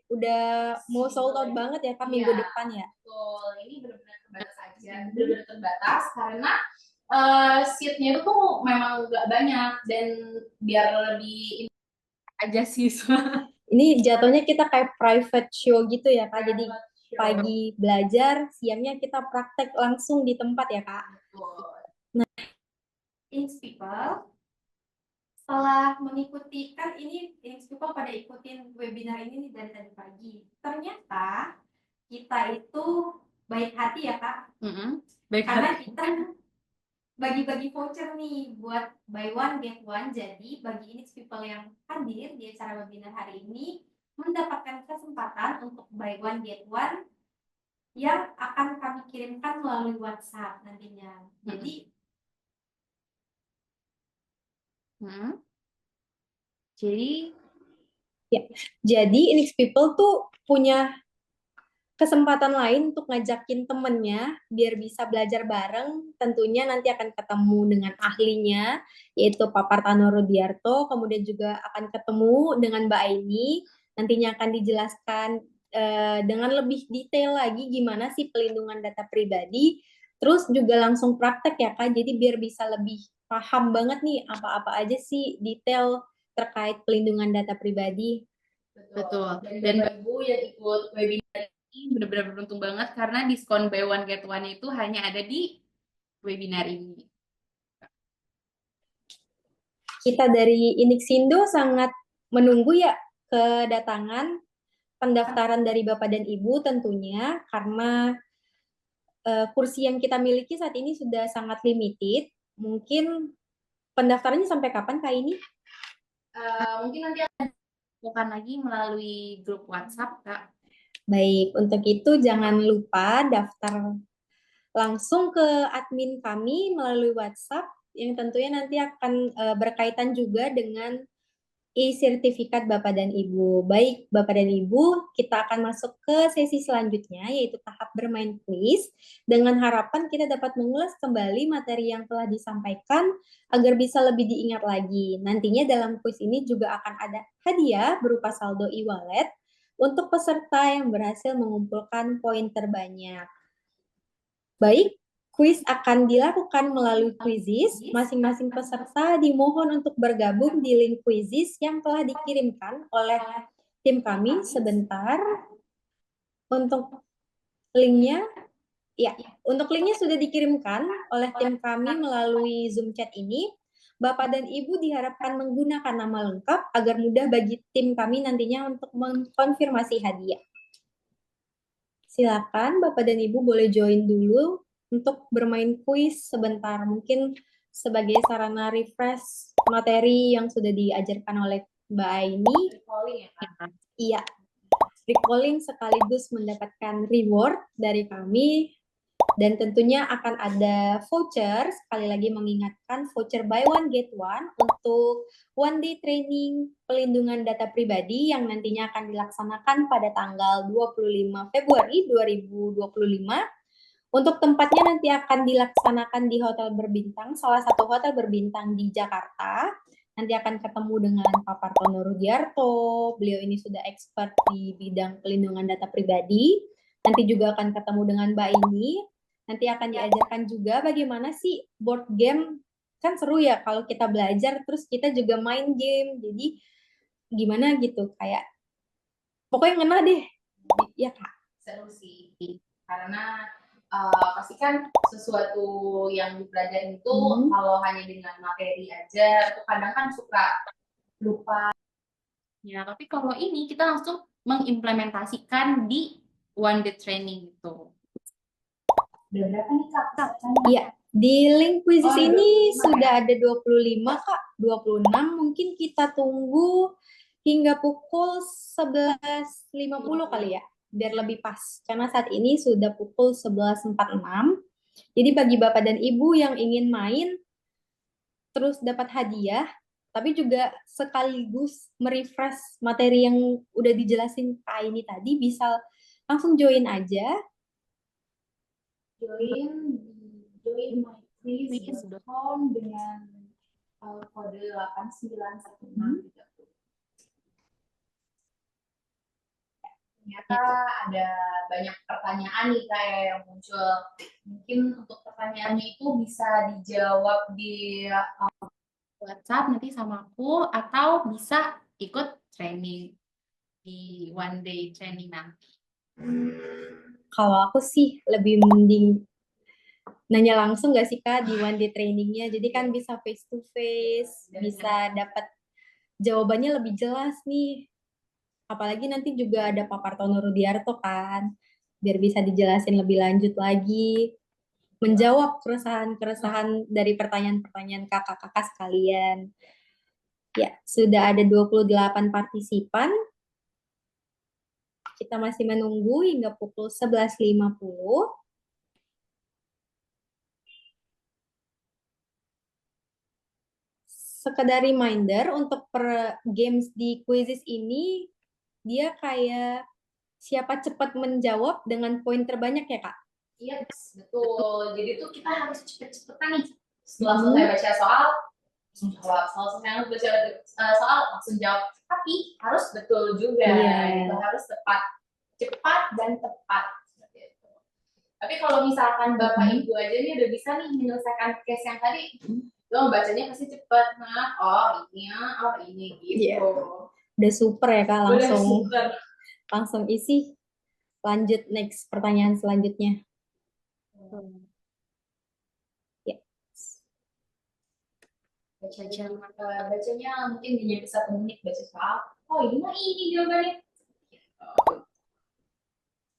udah mau sold out banget ya Kak minggu Iya. depan ya. Betul, ini benar-benar terbatas aja, benar-benar terbatas karena seatnya itu tuh memang nggak banyak dan biar lebih aja sih. Ini jatuhnya kita kayak private show gitu ya Kak, jadi pagi belajar, siangnya kita praktek langsung di tempat ya Kak. Inks People, setelah mengikuti, kan ini Inks People pada ikutin webinar ini nih dari tadi pagi. Ternyata kita itu baik hati ya Kak, Baik karena hati. kita bagi-bagi voucher nih buat buy one get one. Jadi bagi Inks People yang hadir di acara webinar hari ini mendapatkan kesempatan untuk buy one get one yang akan kami kirimkan melalui WhatsApp nantinya. Jadi Inix People tuh punya kesempatan lain untuk ngajakin temennya biar bisa belajar bareng. Tentunya nanti akan ketemu dengan ahlinya, yaitu Pak Partono Rudiarto. Kemudian juga akan ketemu dengan Mbak Aini. Nantinya akan dijelaskan dengan lebih detail lagi gimana sih pelindungan data pribadi. Terus juga langsung praktek ya Kak, jadi biar bisa lebih paham banget nih apa-apa aja sih detail terkait pelindungan data pribadi. Betul. Dan Ibu yang ikut webinar ini benar-benar beruntung banget karena diskon buy one get one itu hanya ada di webinar ini. Kita dari Inixindo sangat menunggu ya kedatangan pendaftaran dari Bapak dan Ibu tentunya, karena kursi yang kita miliki saat ini sudah sangat limited. Mungkin pendaftarannya sampai kapan Kak ini? Mungkin nanti akan dilakukan lagi melalui grup WhatsApp, Kak. Baik, untuk itu jangan lupa daftar langsung ke admin kami melalui WhatsApp yang tentunya nanti akan berkaitan juga dengan e-sertifikat Bapak dan Ibu. Baik, Bapak dan Ibu, kita akan masuk ke sesi selanjutnya, yaitu tahap bermain kuis, dengan harapan kita dapat mengulas kembali materi yang telah disampaikan agar bisa lebih diingat lagi. Nantinya dalam kuis ini juga akan ada hadiah berupa saldo e-wallet untuk peserta yang berhasil mengumpulkan poin terbanyak. Baik, kuis akan dilakukan melalui Quizizz. Masing-masing peserta dimohon untuk bergabung di link Quizizz yang telah dikirimkan oleh tim kami sebentar. Untuk linknya, ya, untuk linknya sudah dikirimkan oleh tim kami melalui Zoom chat ini. Bapak dan Ibu diharapkan menggunakan nama lengkap agar mudah bagi tim kami nantinya untuk mengkonfirmasi hadiah. Silakan Bapak dan Ibu boleh join dulu untuk bermain kuis sebentar, mungkin sebagai sarana refresh materi yang sudah diajarkan oleh Mbak Aini. Recalling ya, Kak? Iya, recalling sekaligus mendapatkan reward dari kami. Dan tentunya akan ada voucher, sekali lagi mengingatkan voucher buy one get one untuk one day training pelindungan data pribadi yang nantinya akan dilaksanakan pada tanggal 25 Februari 2025. Untuk tempatnya nanti akan dilaksanakan di hotel berbintang, salah satu hotel berbintang di Jakarta. Nanti akan ketemu dengan Pak Partono Rudiarto, beliau ini sudah expert di bidang pelindungan data pribadi. Nanti juga akan ketemu dengan Mbak Ini. Nanti akan diajarkan juga bagaimana sih board game, kan seru ya kalau kita belajar terus kita juga main game. Jadi gimana gitu, kayak pokoknya ngena deh. Ya Kak. Seru sih, karena pasti kan sesuatu yang dipelajari itu kalau hanya dengan materi aja, itu kadang kan suka lupa. Ya, tapi kalau ini kita langsung mengimplementasikan di one day training itu. Udah berapa nih Kak? Iya, di link Quizizz ini sudah ada 25 Kak, 26. Mungkin kita tunggu hingga pukul 11.50 kali ya, biar lebih pas. Karena saat ini sudah pukul 11.46. Jadi bagi Bapak dan Ibu yang ingin main, terus dapat hadiah, tapi juga sekaligus merefresh materi yang udah dijelasin Kak ini tadi, bisa langsung join aja. join Please. myquiz.com dengan kode 891630. Ternyata ada banyak pertanyaan nih kayak yang muncul. Mungkin untuk pertanyaannya itu bisa dijawab di WhatsApp nanti sama aku atau bisa ikut training di one day training nanti. Kalau aku sih lebih mending nanya langsung nggak sih Kak di one day trainingnya. Jadi kan bisa face to face, bisa dapat jawabannya lebih jelas nih. Apalagi nanti juga ada Pak Partono Rudiarto kan, biar bisa dijelasin lebih lanjut lagi, menjawab keresahan-keresahan dari pertanyaan-pertanyaan kakak-kakak sekalian. Ya, sudah ada 28 partisipan. Kita masih menunggu hingga pukul 11.50. Sekedar reminder untuk per games di quizzes ini, dia kayak siapa cepat menjawab dengan poin terbanyak ya Kak? Iya, betul. Jadi tuh kita harus cepet-cepetan nih. Setelah selesai baca soal, langsung jawab. Setelah selesai baca soal, langsung jawab. Tapi harus betul juga. Iya. Itu harus tepat. Cepat dan tepat. Seperti itu. Tapi kalau misalkan Bapak Ibu aja nih udah bisa nih menyelesaikan case yang tadi, lo bacanya pasti cepet. Nah, ini gitu. Iya. Udah super ya Kak, Udah langsung super. langsung isi. Lanjut next pertanyaan selanjutnya. Ya. Bacanya mungkin hanya 1 menit baca soal. Oh ini mah ini jawabannya.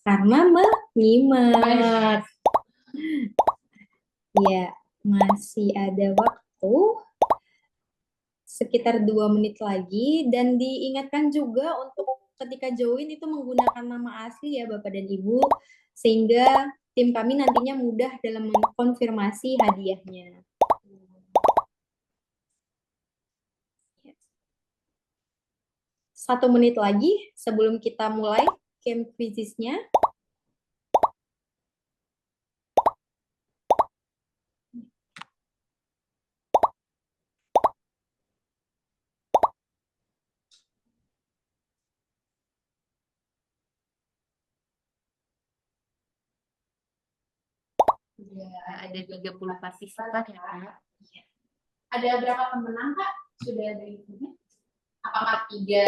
Karena menyimak. Ya, masih ada waktu sekitar 2 menit lagi, dan diingatkan juga untuk ketika join itu menggunakan nama asli ya Bapak dan Ibu, sehingga tim kami nantinya mudah dalam mengkonfirmasi hadiahnya. 1 menit lagi sebelum kita mulai game quizisnya. Ada 30 partisipan ya Kak. Ada berapa pemenang Kak? Sudah ada infonya? Apakah 3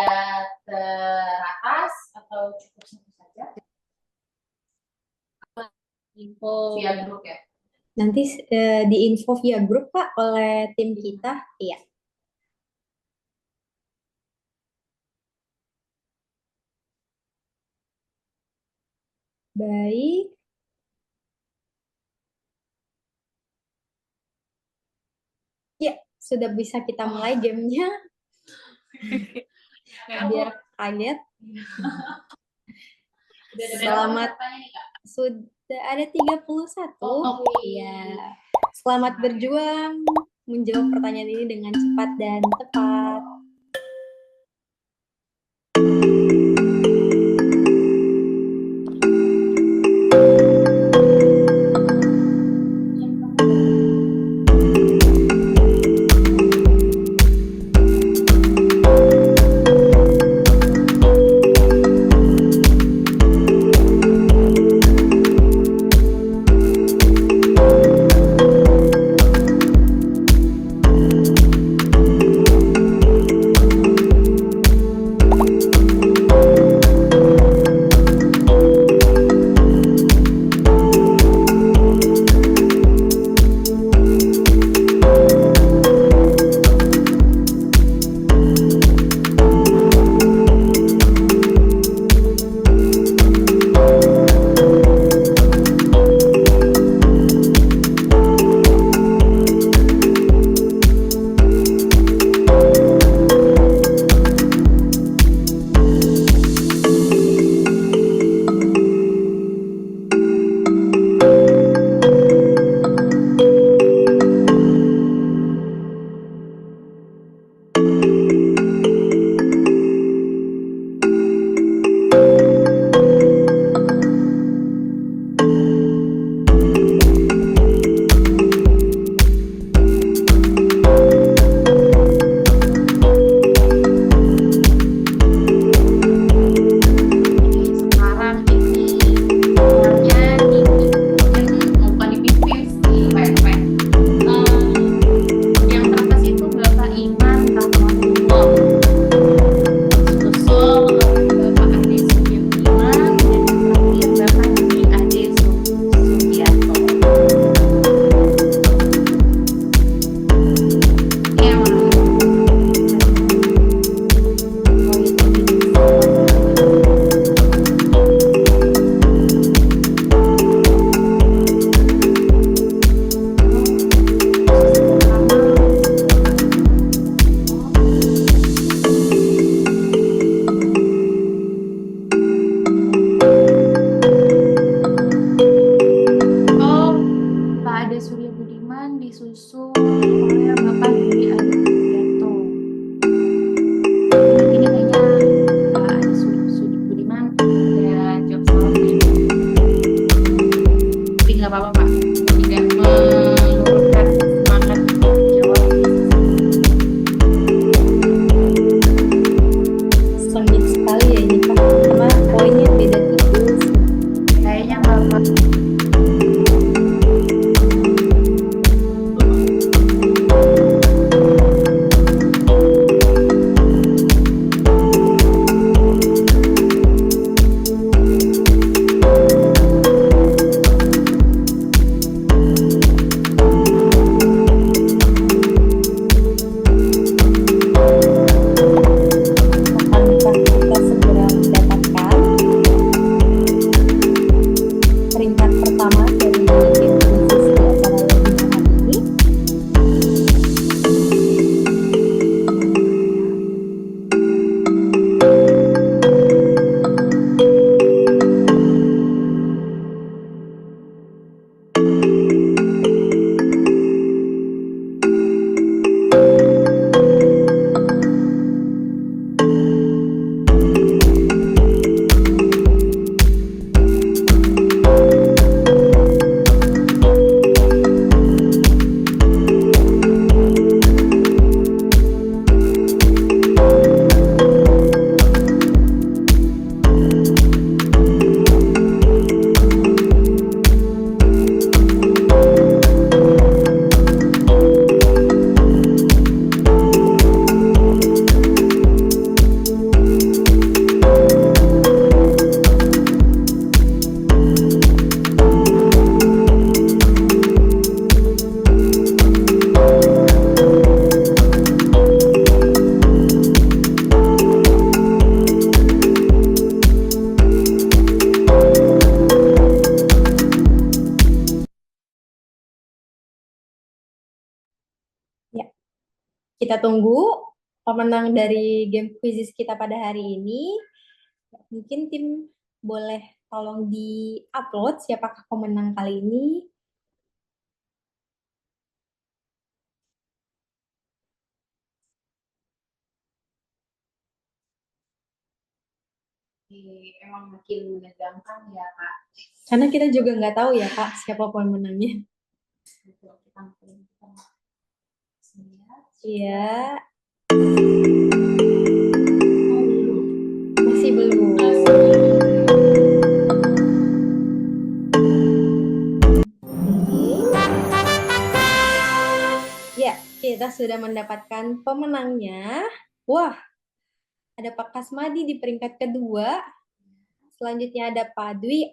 teratas atau cukup 1 saja? Info Via grup ya? Nanti di info via grup Pak oleh tim kita. Iya. Baik. Ya, sudah bisa kita mulai gamenya. Biar kaget. Selamat. Sudah ada 31. Iya. Selamat berjuang menjawab pertanyaan ini dengan cepat dan tepat. Bapak tidak menurunkan semangat untuk jawab. Sengit sekali ya ini Kak, karena poinnya beda tipis. Kayaknya Bapak Akankah kita segera mendapatkan peringkat pertama dari game khusus di acara webinar hari ini? Ya, kita tunggu pemenang dari game quizzes kita pada hari ini. Mungkin tim boleh tolong di-upload siapakah pemenang kali ini. Emang makin menegangkan ya Kak. Karena kita juga nggak tahu ya Kak siapa pemenangnya. Gitu, kita makin Iya. Masih belum. Ya, kita sudah mendapatkan pemenangnya. Wah, ada Pak Kasmadi di peringkat kedua. Selanjutnya ada Pak Dwi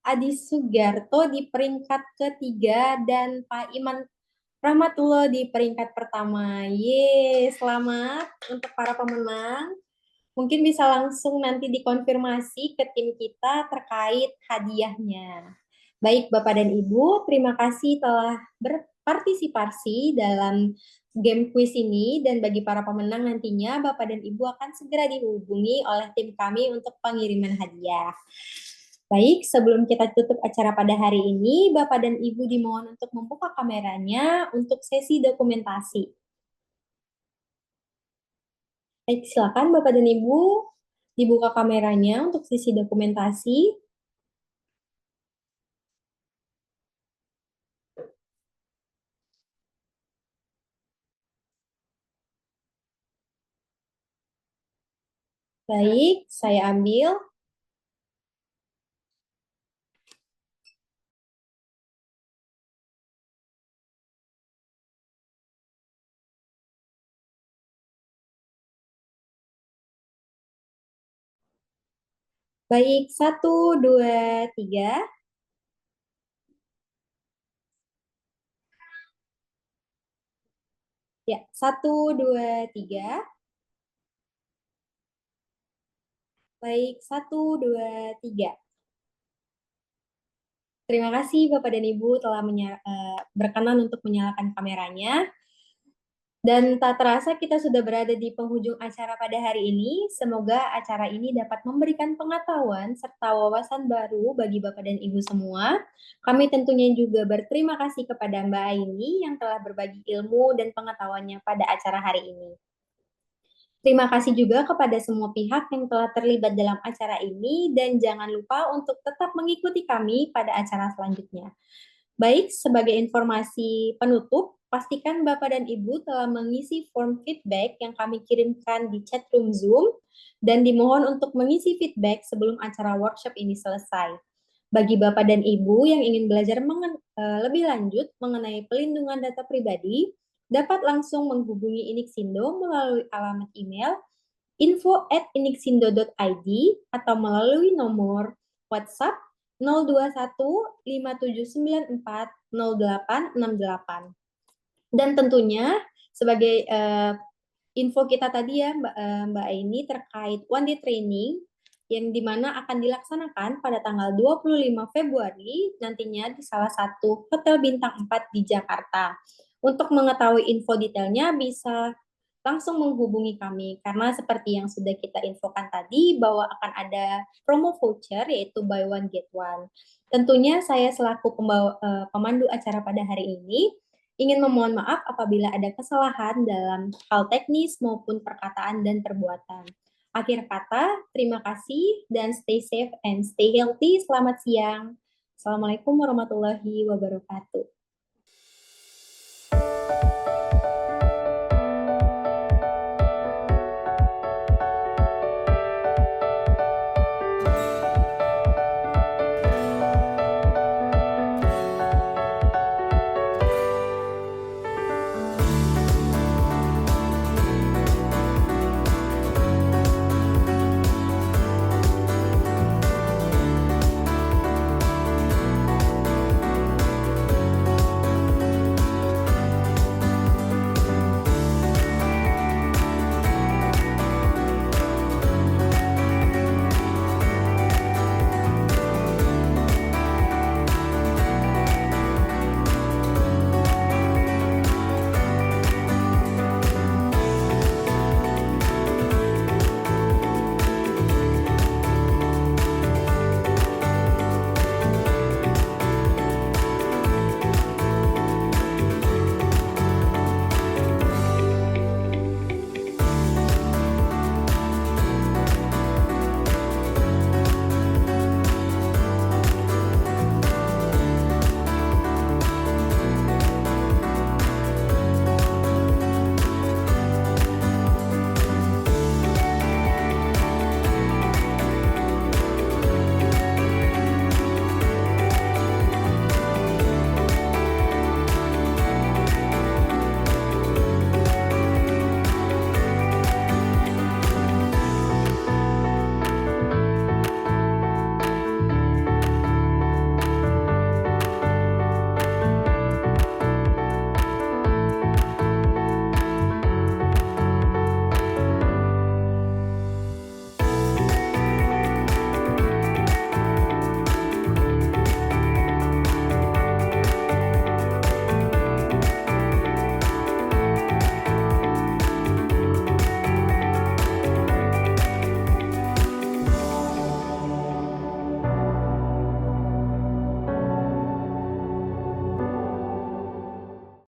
Adi Sugarto di peringkat ketiga dan Pak Iman Rahmatullah di peringkat pertama. Yeay, selamat untuk para pemenang. Mungkin bisa langsung nanti dikonfirmasi ke tim kita terkait hadiahnya. Baik Bapak dan Ibu, terima kasih telah berpartisipasi dalam game quiz ini, dan bagi para pemenang nantinya Bapak dan Ibu akan segera dihubungi oleh tim kami untuk pengiriman hadiah. Baik, sebelum kita tutup acara pada hari ini, Bapak dan Ibu dimohon untuk membuka kameranya untuk sesi dokumentasi. Baik, silakan Bapak dan Ibu dibuka kameranya untuk sesi dokumentasi. Baik, saya ambil. Baik, 1, 2, 3. Ya, 1, 2, 3. Baik, 1, 2, 3. Terima kasih Bapak dan Ibu telah berkenan untuk menyalakan kameranya. Dan tak terasa kita sudah berada di penghujung acara pada hari ini. Semoga acara ini dapat memberikan pengetahuan serta wawasan baru bagi Bapak dan Ibu semua. Kami tentunya juga berterima kasih kepada Mbak Aini yang telah berbagi ilmu dan pengetahuannya pada acara hari ini. Terima kasih juga kepada semua pihak yang telah terlibat dalam acara ini, dan jangan lupa untuk tetap mengikuti kami pada acara selanjutnya. Baik, sebagai informasi penutup, pastikan Bapak dan Ibu telah mengisi form feedback yang kami kirimkan di chat room Zoom dan dimohon untuk mengisi feedback sebelum acara workshop ini selesai. Bagi Bapak dan Ibu yang ingin belajar lebih lanjut mengenai pelindungan data pribadi, dapat langsung menghubungi Inixindo melalui alamat email info@inixindo.id atau melalui nomor WhatsApp 02157940868. Dan tentunya sebagai info kita tadi ya Mbak Aini terkait one day training yang dimana akan dilaksanakan pada tanggal 25 Februari nantinya di salah satu hotel bintang 4 di Jakarta. Untuk mengetahui info detailnya bisa langsung menghubungi kami karena seperti yang sudah kita infokan tadi bahwa akan ada promo voucher yaitu buy one get one. Tentunya saya selaku pemandu acara pada hari ini ingin memohon maaf apabila ada kesalahan dalam hal teknis maupun perkataan dan perbuatan. Akhir kata, terima kasih dan stay safe and stay healthy. Selamat siang. Assalamualaikum warahmatullahi wabarakatuh.